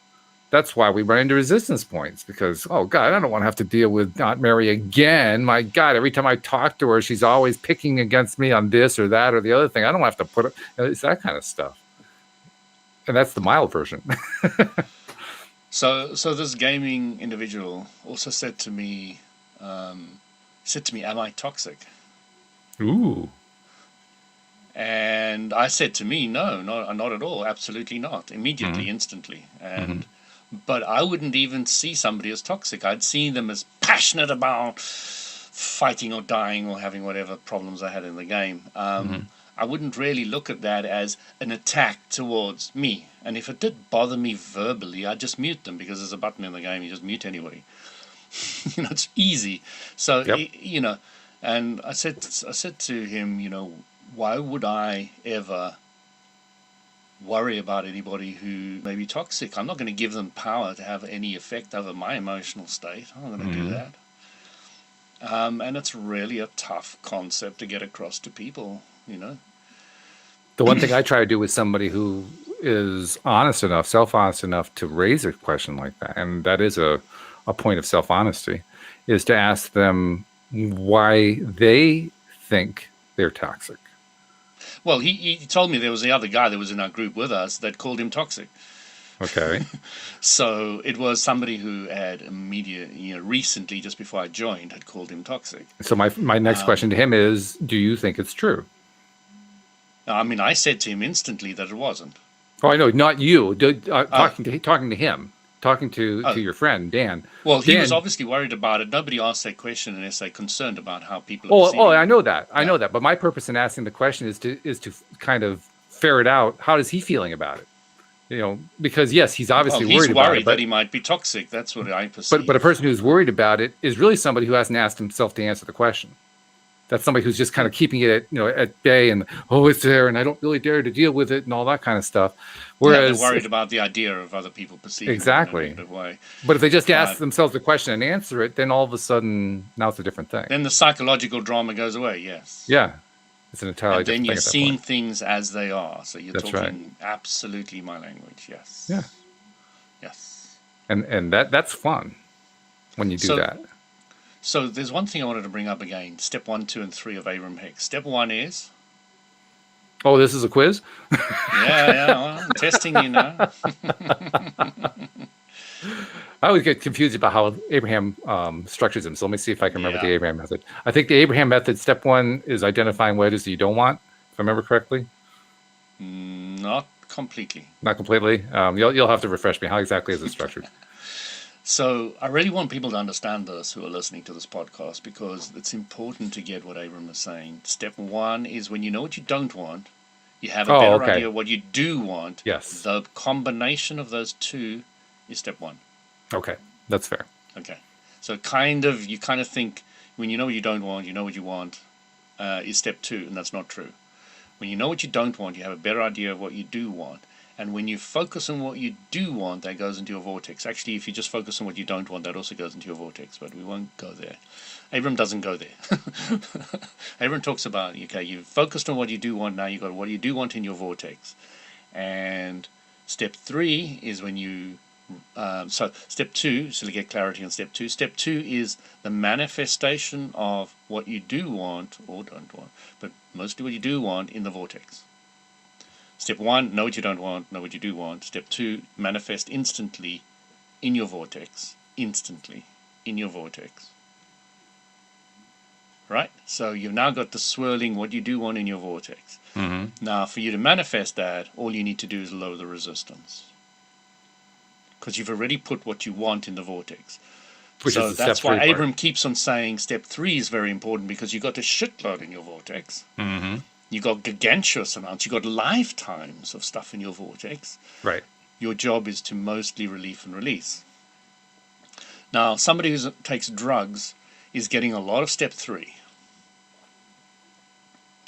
That's why we run into resistance points, because, oh, God, I don't want to have to deal with Aunt Mary again. My God, every time I talk to her, she's always picking against me on this or that or the other thing. I don't have to put it. It's that kind of stuff. And that's the mild version. So this gaming individual also said to me, am I toxic? Ooh. And I said to me, no, not at all. Absolutely not. Immediately, instantly. And but I wouldn't even see somebody as toxic. I'd see them as passionate about fighting or dying or having whatever problems I had in the game. I wouldn't really look at that as an attack towards me. And if it did bother me verbally, I'd just mute them, because there's a button in the game, you just mute anyway. You know, it's easy. So, you know, and I said to him, you know, why would I ever worry about anybody who may be toxic? I'm not going to give them power to have any effect over my emotional state. I'm not going to do that. And it's really a tough concept to get across to people, you know. The one thing I try to do with somebody who is honest enough, self-honest enough to raise a question like that, and that is a a point of self-honesty, is to ask them why they think they're toxic. Well, he told me there was the other guy that was in our group with us that called him toxic. Okay. So it was somebody who had recently, just before I joined, had called him toxic. So my next question to him is, do you think it's true? I mean, I said to him instantly that it wasn't. Oh, I know, not you. Talking to him. Talking to your friend, Dan. Well, he was obviously worried about it. Nobody asked that question unless they're concerned about how people are perceiving it. I know that. I know that. But my purpose in asking the question is to kind of ferret out, how is he feeling about it? Because yes, he's obviously worried about it. He's worried that he might be toxic. That's what I perceive. But a person who's worried about it is really somebody who hasn't asked himself to answer the question. That's somebody who's just kind of keeping it at bay and, it's there and I don't really dare to deal with it and all that kind of stuff. Whereas they're worried about the idea of other people perceiving it in a negative way. But if they just ask themselves the question and answer it, then all of a sudden, now it's a different thing. Then the psychological drama goes away, yes. Yeah. It's an entirely different thing. Then you're seeing things as they are. So you're talking absolutely my language, yes. Yeah. Yes. And that's fun when you do that. So there's one thing I wanted to bring up again. Step 1, 2, and 3 of Abraham Hicks. Step 1 is... Oh, this is a quiz? Yeah, well, I'm testing you now. I always get confused about how Abraham structures them. So let me see if I can remember the Abraham method. I think the Abraham method, step 1 is identifying what it is that you don't want, if I remember correctly. Not completely. Not completely? You'll have to refresh me. How exactly is it structured? So I really want people to understand this who are listening to this podcast, because it's important to get what Abram is saying. Step 1 is when you know what you don't want, you have a better idea of what you do want. Yes. The combination of those two is step 1. Okay, that's fair. Okay. So you kind of think when you know what you don't want, you know what you want, is step 2, and that's not true. When you know what you don't want, you have a better idea of what you do want. And when you focus on what you do want, that goes into your vortex. Actually, if you just focus on what you don't want, that also goes into your vortex, but we won't go there. Abram doesn't go there. Abram talks about, you've focused on what you do want, now you've got what you do want in your vortex. And step 3 is when you... step 2, so to get clarity on step 2, step 2 is the manifestation of what you do want, or don't want, but mostly what you do want in the vortex. Step 1, know what you don't want, know what you do want. Step 2, manifest instantly in your vortex. Instantly in your vortex. Right? So you've now got the swirling what you do want in your vortex. Mm-hmm. Now, for you to manifest that, all you need to do is lower the resistance. Because you've already put what you want in the vortex. So that's why Abram keeps on saying step 3 is very important, because you've got a shitload in your vortex. Mm-hmm. You got gargantuous amounts. You got lifetimes of stuff in your vortex. Right. Your job is to mostly relief and release. Now, somebody who takes drugs is getting a lot of step 3.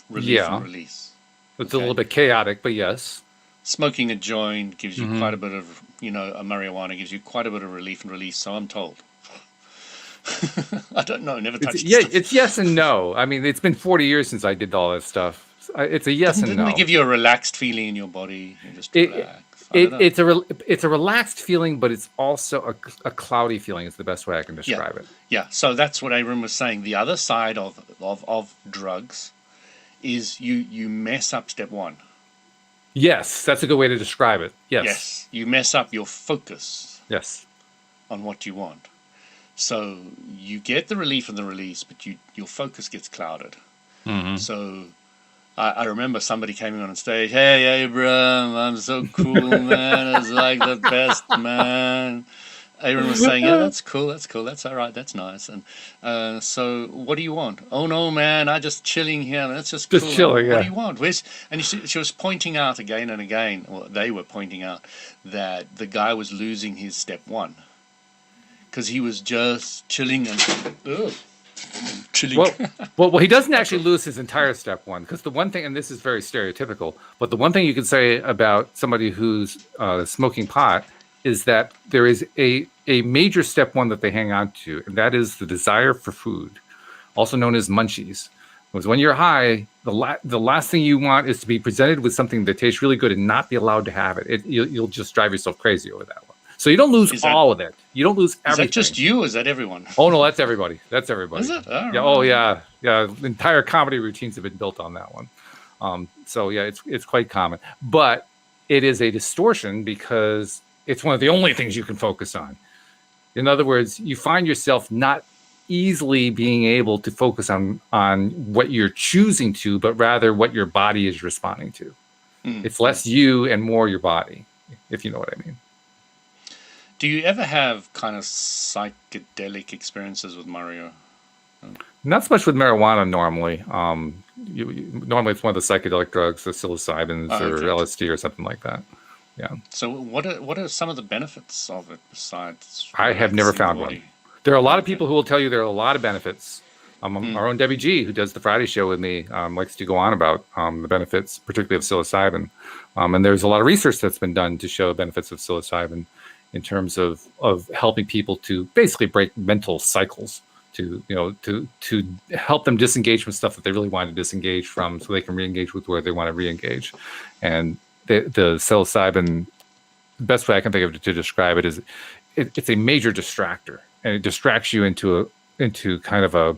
Relief and release. It's a little bit chaotic, but yes. Smoking a joint gives you quite a bit of, a marijuana gives you quite a bit of relief and release, so I'm told. I don't know, never touched it. It's yes and no. I mean, it's been 40 years since I did all that stuff. It's a yes and no. Doesn't it give you a relaxed feeling in your body? You just relax. It's a relaxed feeling, but it's also a cloudy feeling. Is the best way I can describe it. Yeah. So that's what Abram was saying. The other side of drugs is you mess up step 1. Yes, that's a good way to describe it. Yes. You mess up your focus. Yes. On what you want. So you get the relief and the release, but your focus gets clouded. Mm-hmm. So I remember somebody came on stage, "Hey, Abram, I'm so cool, man. It's like the best, man." Abram was saying, "Yeah, that's cool. That's all right. That's nice." And so, what do you want? "Oh no, man, I'm just chilling here. That's just cool. Just chilling, What do you want?" And she was pointing out again and again, or they were pointing out, that the guy was losing his step 1 because he was just chilling and chilling. Well, he doesn't actually lose his entire step 1, because the one thing, and this is very stereotypical, but the one thing you can say about somebody who's smoking pot is that there is a major step 1 that they hang on to, and that is the desire for food, also known as munchies. Because when you're high, the last thing you want is to be presented with something that tastes really good and not be allowed to have it. You'll just drive yourself crazy over that one. So you don't lose all of it. You don't lose everything. Is that just you, or is that everyone? Oh no, that's everybody. That's everybody. Is it? Yeah. Right. Oh yeah. Yeah. Entire comedy routines have been built on that one. So yeah, it's quite common, but it is a distortion because it's one of the only things you can focus on. In other words, you find yourself not easily being able to focus on what you're choosing to, but rather what your body is responding to. It's less you and more your body, if you know what I mean. Do you ever have kind of psychedelic experiences with Mario? Not so much with marijuana normally. Normally it's one of the psychedelic drugs, the psilocybins or LSD or something like that. Yeah. So what are some of the benefits of it besides? I have never found one. There are a lot of people who will tell you there are a lot of benefits. Our own Debbie G, who does the Friday show with me, likes to go on about the benefits, particularly of psilocybin. And there's a lot of research that's been done to show benefits of psilocybin in terms of helping people to basically break mental cycles, to help them disengage from stuff that they really want to disengage from, so they can reengage with where they want to reengage. And the psilocybin, the best way I can think of to describe it is it's a major distractor, and it distracts you into kind of a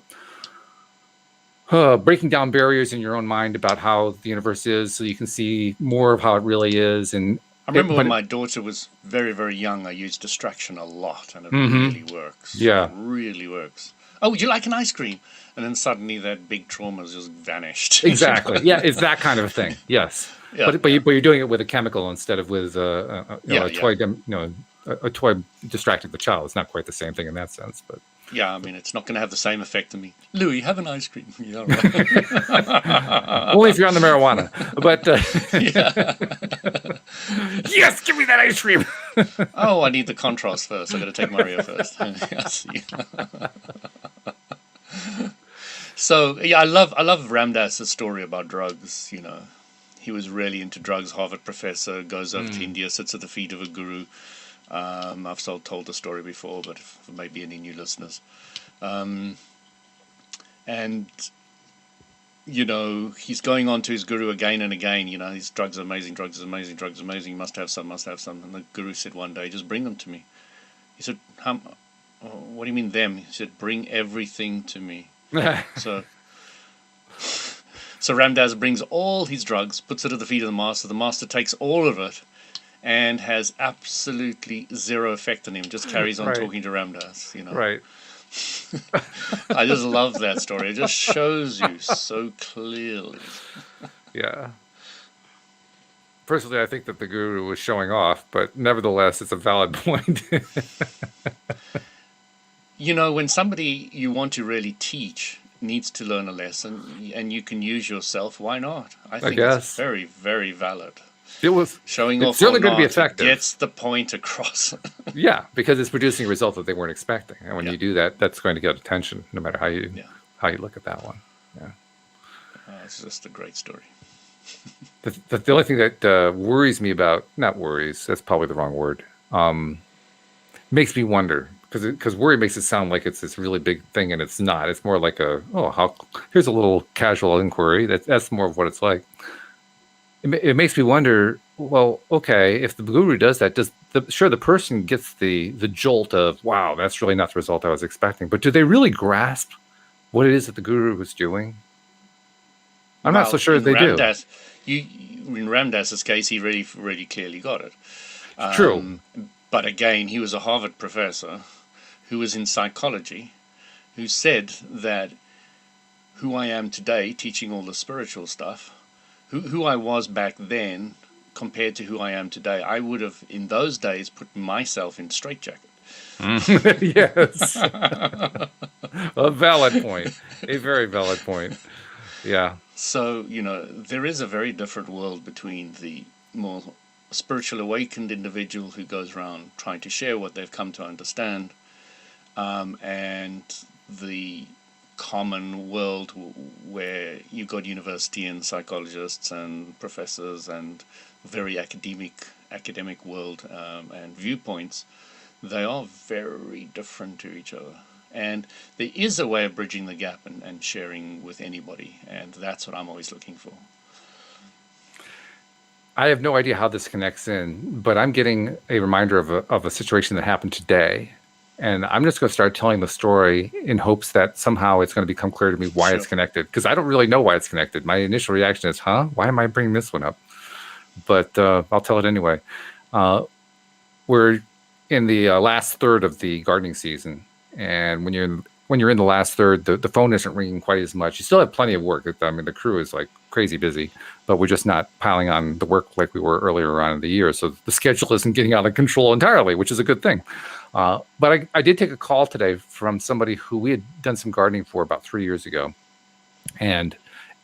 breaking down barriers in your own mind about how the universe is, so you can see more of how it really is. And I remember when my daughter was very, very young, I used distraction a lot, and it really works. Yeah, it really works. Oh, would you like an ice cream? And then suddenly that big trauma has just vanished. Exactly. Yeah, it's that kind of a thing. Yes. Yeah, but you're doing it with a chemical instead of with a toy. A toy distracting the child. It's not quite the same thing in that sense, but. Yeah, I mean, it's not going to have the same effect on me. Louis, have an ice cream. Yeah, right. Only if you're on the marijuana. But yes, give me that ice cream. Oh, I need the contrast first. I got to take Mario first. I see. So yeah, I love Ramdas's story about drugs. You know, he was really into drugs. Harvard professor, goes over to India, sits at the feet of a guru. I've told the story before, but for maybe any new listeners. And, you know, he's going on to his guru again and again. You know, these drugs are amazing, drugs are amazing, drugs are amazing. You must have some, must have some. And the guru said one day, just bring them to me. He said, what do you mean them? He said, bring everything to me. So Ramdas brings all his drugs, puts it at the feet of the master. The master takes all of it and has absolutely zero effect on him. Just carries on talking to Ramdas, you know. Right. I just love that story. It just shows you so clearly. Yeah. Personally, I think that the guru was showing off, but nevertheless, it's a valid point. You know, when somebody you want to really teach needs to learn a lesson, and you can use yourself, why not? I think it's very, very valid. It's certainly going to be effective. Gets the point across. Yeah, because it's producing a result that they weren't expecting, and when you do that, that's going to get attention, no matter how you look at that one. Yeah, it's just a great story. The only thing that worries me not worries, that's probably the wrong word, makes me wonder, because worry makes it sound like it's this really big thing, and it's not. It's more like here's a little casual inquiry. That's more of what it's like. It makes me wonder, well, okay, if the guru does that, the person gets the jolt of, wow, that's really not the result I was expecting. But do they really grasp what it is that the guru was doing? I'm not so sure they do. In Ramdas's case, he really, really clearly got it. True. But again, he was a Harvard professor who was in psychology, who said that who I am today, teaching all the spiritual stuff, who I was back then compared to who I am today, I would have, in those days, put myself in straitjacket. Yes. A valid point. A very valid point. Yeah. So, you know, there is a very different world between the more spiritual awakened individual who goes around trying to share what they've come to understand, and the common world where you've got university and psychologists and professors and very academic world and viewpoints. They are very different to each other, and there is a way of bridging the gap and sharing with anybody, and that's what I'm always looking for. I have no idea how this connects in, but I'm getting a reminder of a situation that happened today. And I'm just going to start telling the story in hopes that somehow it's going to become clear to me why it's connected. Because I don't really know why it's connected. My initial reaction is, why am I bringing this one up? But I'll tell it anyway. We're in the last third of the gardening season. And when you're in the last third, the phone isn't ringing quite as much. You still have plenty of work. I mean, the crew is like crazy busy, but we're just not piling on the work like we were earlier on in the year. So the schedule isn't getting out of control entirely, which is a good thing. But I did take a call today from somebody who we had done some gardening for about 3 years ago. And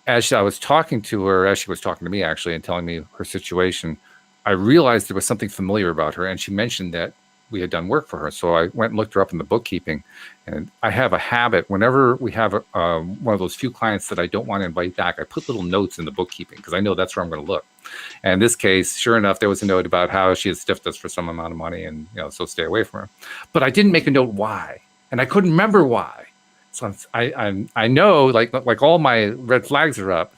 as I was talking to her, as she was talking to me actually, and telling me her situation, I realized there was something familiar about her. And she mentioned that we had done work for her. So I went and looked her up in the bookkeeping. And I have a habit, whenever we have one of those few clients that I don't want to invite back, I put little notes in the bookkeeping because I know that's where I'm going to look. And in this case, sure enough, there was a note about how she had stiffed us for some amount of money and, so stay away from her. But I didn't make a note why. And I couldn't remember why. So I know, like all my red flags are up.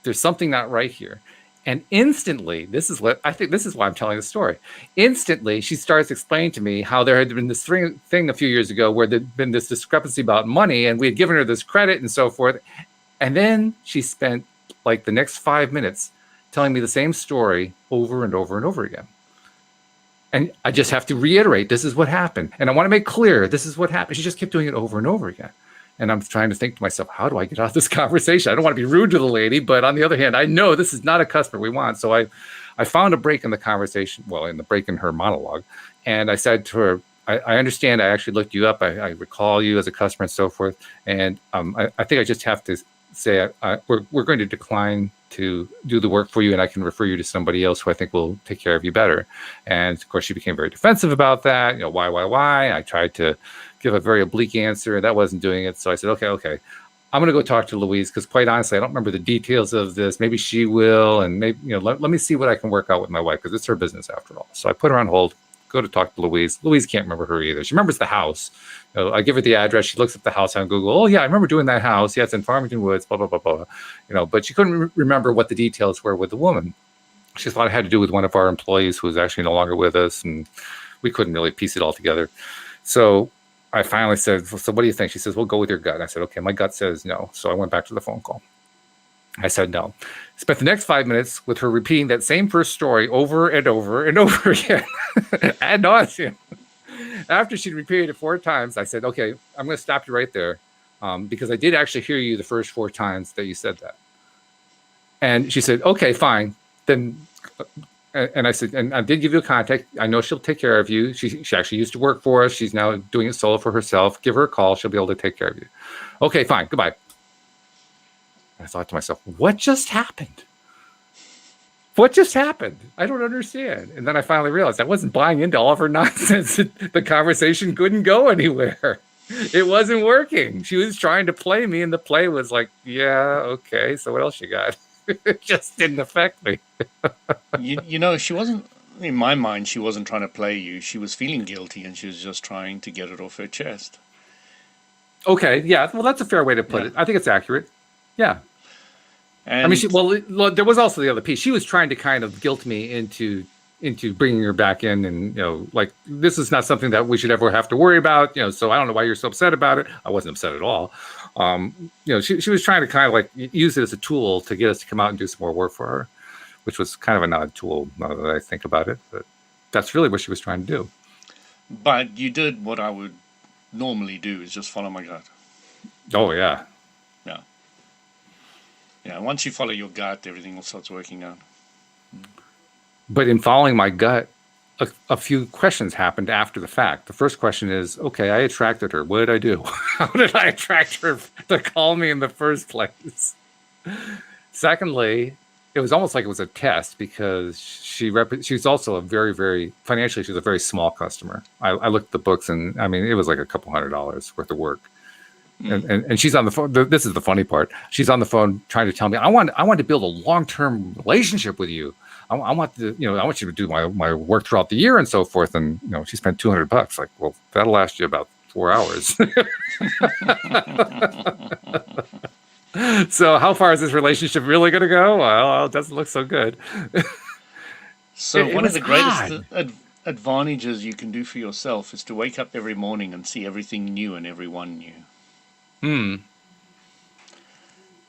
There's something not right here. And instantly, this is why I'm telling the story. Instantly, she starts explaining to me how there had been this thing a few years ago where there'd been this discrepancy about money, and we had given her this credit and so forth. And then she spent like the next 5 minutes telling me the same story over and over and over again. And I just have to reiterate, this is what happened. And I want to make clear, this is what happened. She just kept doing it over and over again. And I'm trying to think to myself, how do I get out of this conversation? I don't want to be rude to the lady, but on the other hand, I know this is not a customer we want. So I found a break in the conversation, in the break in her monologue. And I said to her, I understand I actually looked you up. I recall you as a customer and so forth. And I think I just have to say, we're going to decline to do the work for you, and I can refer you to somebody else who I think will take care of you better. And of course, she became very defensive about that. Why? I tried to give a very oblique answer. That wasn't doing it. So I said, okay. I'm going to go talk to Louise because quite honestly, I don't remember the details of this. Maybe she will. And maybe, let me see what I can work out with my wife because it's her business after all. So I put her on hold, go to talk to Louise. Louise can't remember her either. She remembers the house. I give her the address. She looks up the house on Google. Oh yeah, I remember doing that house. Yeah, it's in Farmington Woods, blah, blah, blah, blah. But she couldn't remember what the details were with the woman. She thought it had to do with one of our employees who was actually no longer with us. And we couldn't really piece it all together. So I finally said, so what do you think? She says, well, go with your gut. And I said, okay, my gut says no. So I went back to the phone call. I said no. Spent the next 5 minutes with her repeating that same first story over and over and over again. Ad nauseum. After she'd repeated it 4 times, I said, okay, I'm going to stop you right there because I did actually hear you the first 4 times that you said that. And she said, okay, fine. Then... And I said, and I did give you a contact. I know she'll take care of you. She actually used to work for us. She's now doing it solo for herself. Give her a call. She'll be able to take care of you. Okay, fine. Goodbye. I thought to myself, what just happened? What just happened? I don't understand. And then I finally realized I wasn't buying into all of her nonsense. The conversation couldn't go anywhere. It wasn't working. She was trying to play me, and the play was like, yeah, okay. So what else you got? It just didn't affect me. She wasn't, in my mind, she wasn't trying to play you. She was feeling guilty and she was just trying to get it off her chest. Okay, yeah. Well, that's a fair way to put it. I think it's accurate. Yeah. And I mean, there was also the other piece. She was trying to kind of guilt me into bringing her back in, and like this is not something that we should ever have to worry about. So I don't know why you're so upset about it. I wasn't upset at all. She was trying to kind of like use it as a tool to get us to come out and do some more work for her, which was kind of an odd tool now that I think about it. But that's really what she was trying to do. But you did what I would normally do, is just follow my gut. Oh yeah. Yeah. Yeah. Once you follow your gut, everything will start working out. But in following my gut, a few questions happened after the fact. The first question is, okay, I attracted her. What did I do? How did I attract her to call me in the first place? Secondly, it was almost like it was a test because she's also a very, very, financially, she's a very small customer. I looked at the books and I mean, it was like a couple $100 worth of work. And she's on the phone. This is the funny part. She's on the phone trying to tell me, I want to build a long-term relationship with you. I want you to do my work throughout the year and so forth. And she spent $200. Like, well, that'll last you about 4 hours. So how far is this relationship really going to go? Well, it doesn't look so good. So one of the greatest advantages you can do for yourself is to wake up every morning and see everything new and everyone new.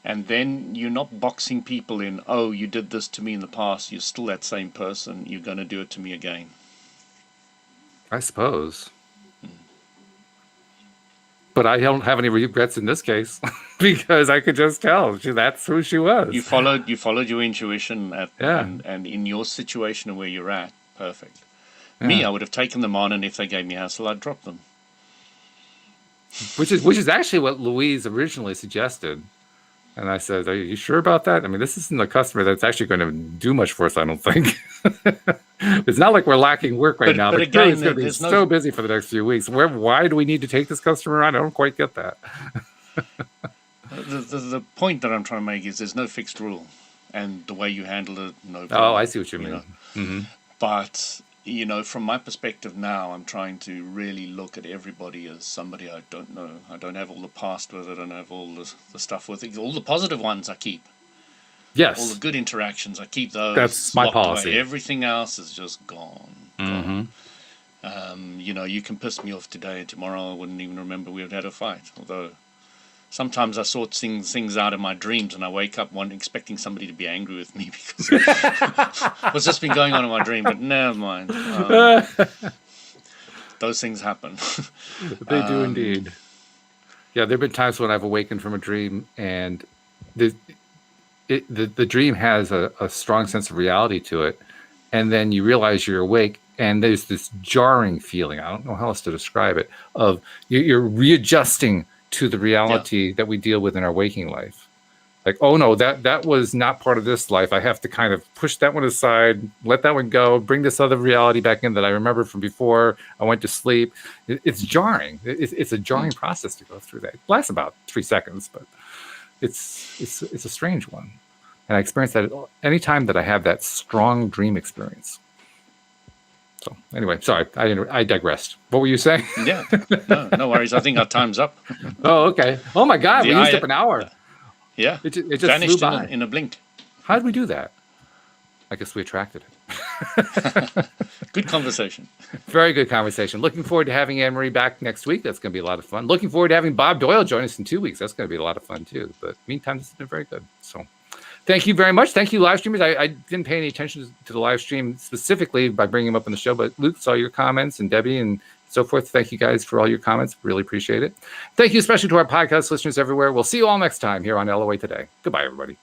And then you're not boxing people in, oh, you did this to me in the past, you're still that same person, you're going to do it to me again. I suppose. But I don't have any regrets in this case because I could just tell that's who she was. You followed your intuition and in your situation and where you're at, perfect. Yeah. Me, I would have taken them on, and if they gave me hassle, I'd drop them. Which is actually what Louise originally suggested. And I said, are you sure about that? I mean, this isn't a customer that's actually going to do much for us, I don't think. It's not like we're lacking work right now. But again, it's going to be so busy for the next few weeks. Why do we need to take this customer on? I don't quite get that. The point that I'm trying to make is there's no fixed rule. And the way you handle it, no problem. Oh, I see what you mean. Mm-hmm. But, from my perspective now, I'm trying to really look at everybody as somebody I don't know. I don't have all the past with it. I don't have all the stuff with it. All the positive ones I keep. Yes. All the good interactions, I keep those. That's my policy. Away. Everything else is just gone. Mm-hmm. You can piss me off today, and tomorrow I wouldn't even remember we had had a fight. Although sometimes I sort things out in my dreams, and I wake up expecting somebody to be angry with me because what's just been going on in my dream. But never mind. Those things happen. They do indeed. Yeah, there have been times when I've awakened from a dream, and the dream has a strong sense of reality to it, and then you realize you're awake, and there's this jarring feeling, I don't know how else to describe it, of you're readjusting to the reality that we deal with in our waking life. Like, oh no, that was not part of this life. I have to kind of push that one aside, let that one go, bring this other reality back in that I remember from before I went to sleep. It's jarring. It's a jarring process to go through that. It lasts about 3 seconds, but it's a strange one. And I experience that anytime that I have that strong dream experience. So anyway, sorry, I digressed. What were you saying? Yeah, no worries. I think our time's up. Oh, okay. Oh my God, we used up an hour. Yeah, it just vanished flew by. in a blink. How did we do that? I guess we attracted it. Good conversation. Very good conversation. Looking forward to having Anne Marie back next week. That's going to be a lot of fun. Looking forward to having Bob Doyle join us in 2 weeks. That's going to be a lot of fun too. But meantime, this has been very good. So thank you very much. Thank you, live streamers. I didn't pay any attention to the live stream specifically by bringing him up on the show, but Luke saw your comments, and Debbie and so forth. Thank you guys for all your comments. Really appreciate it. Thank you especially to our podcast listeners everywhere. We'll see you all next time here on LOA Today. Goodbye, everybody.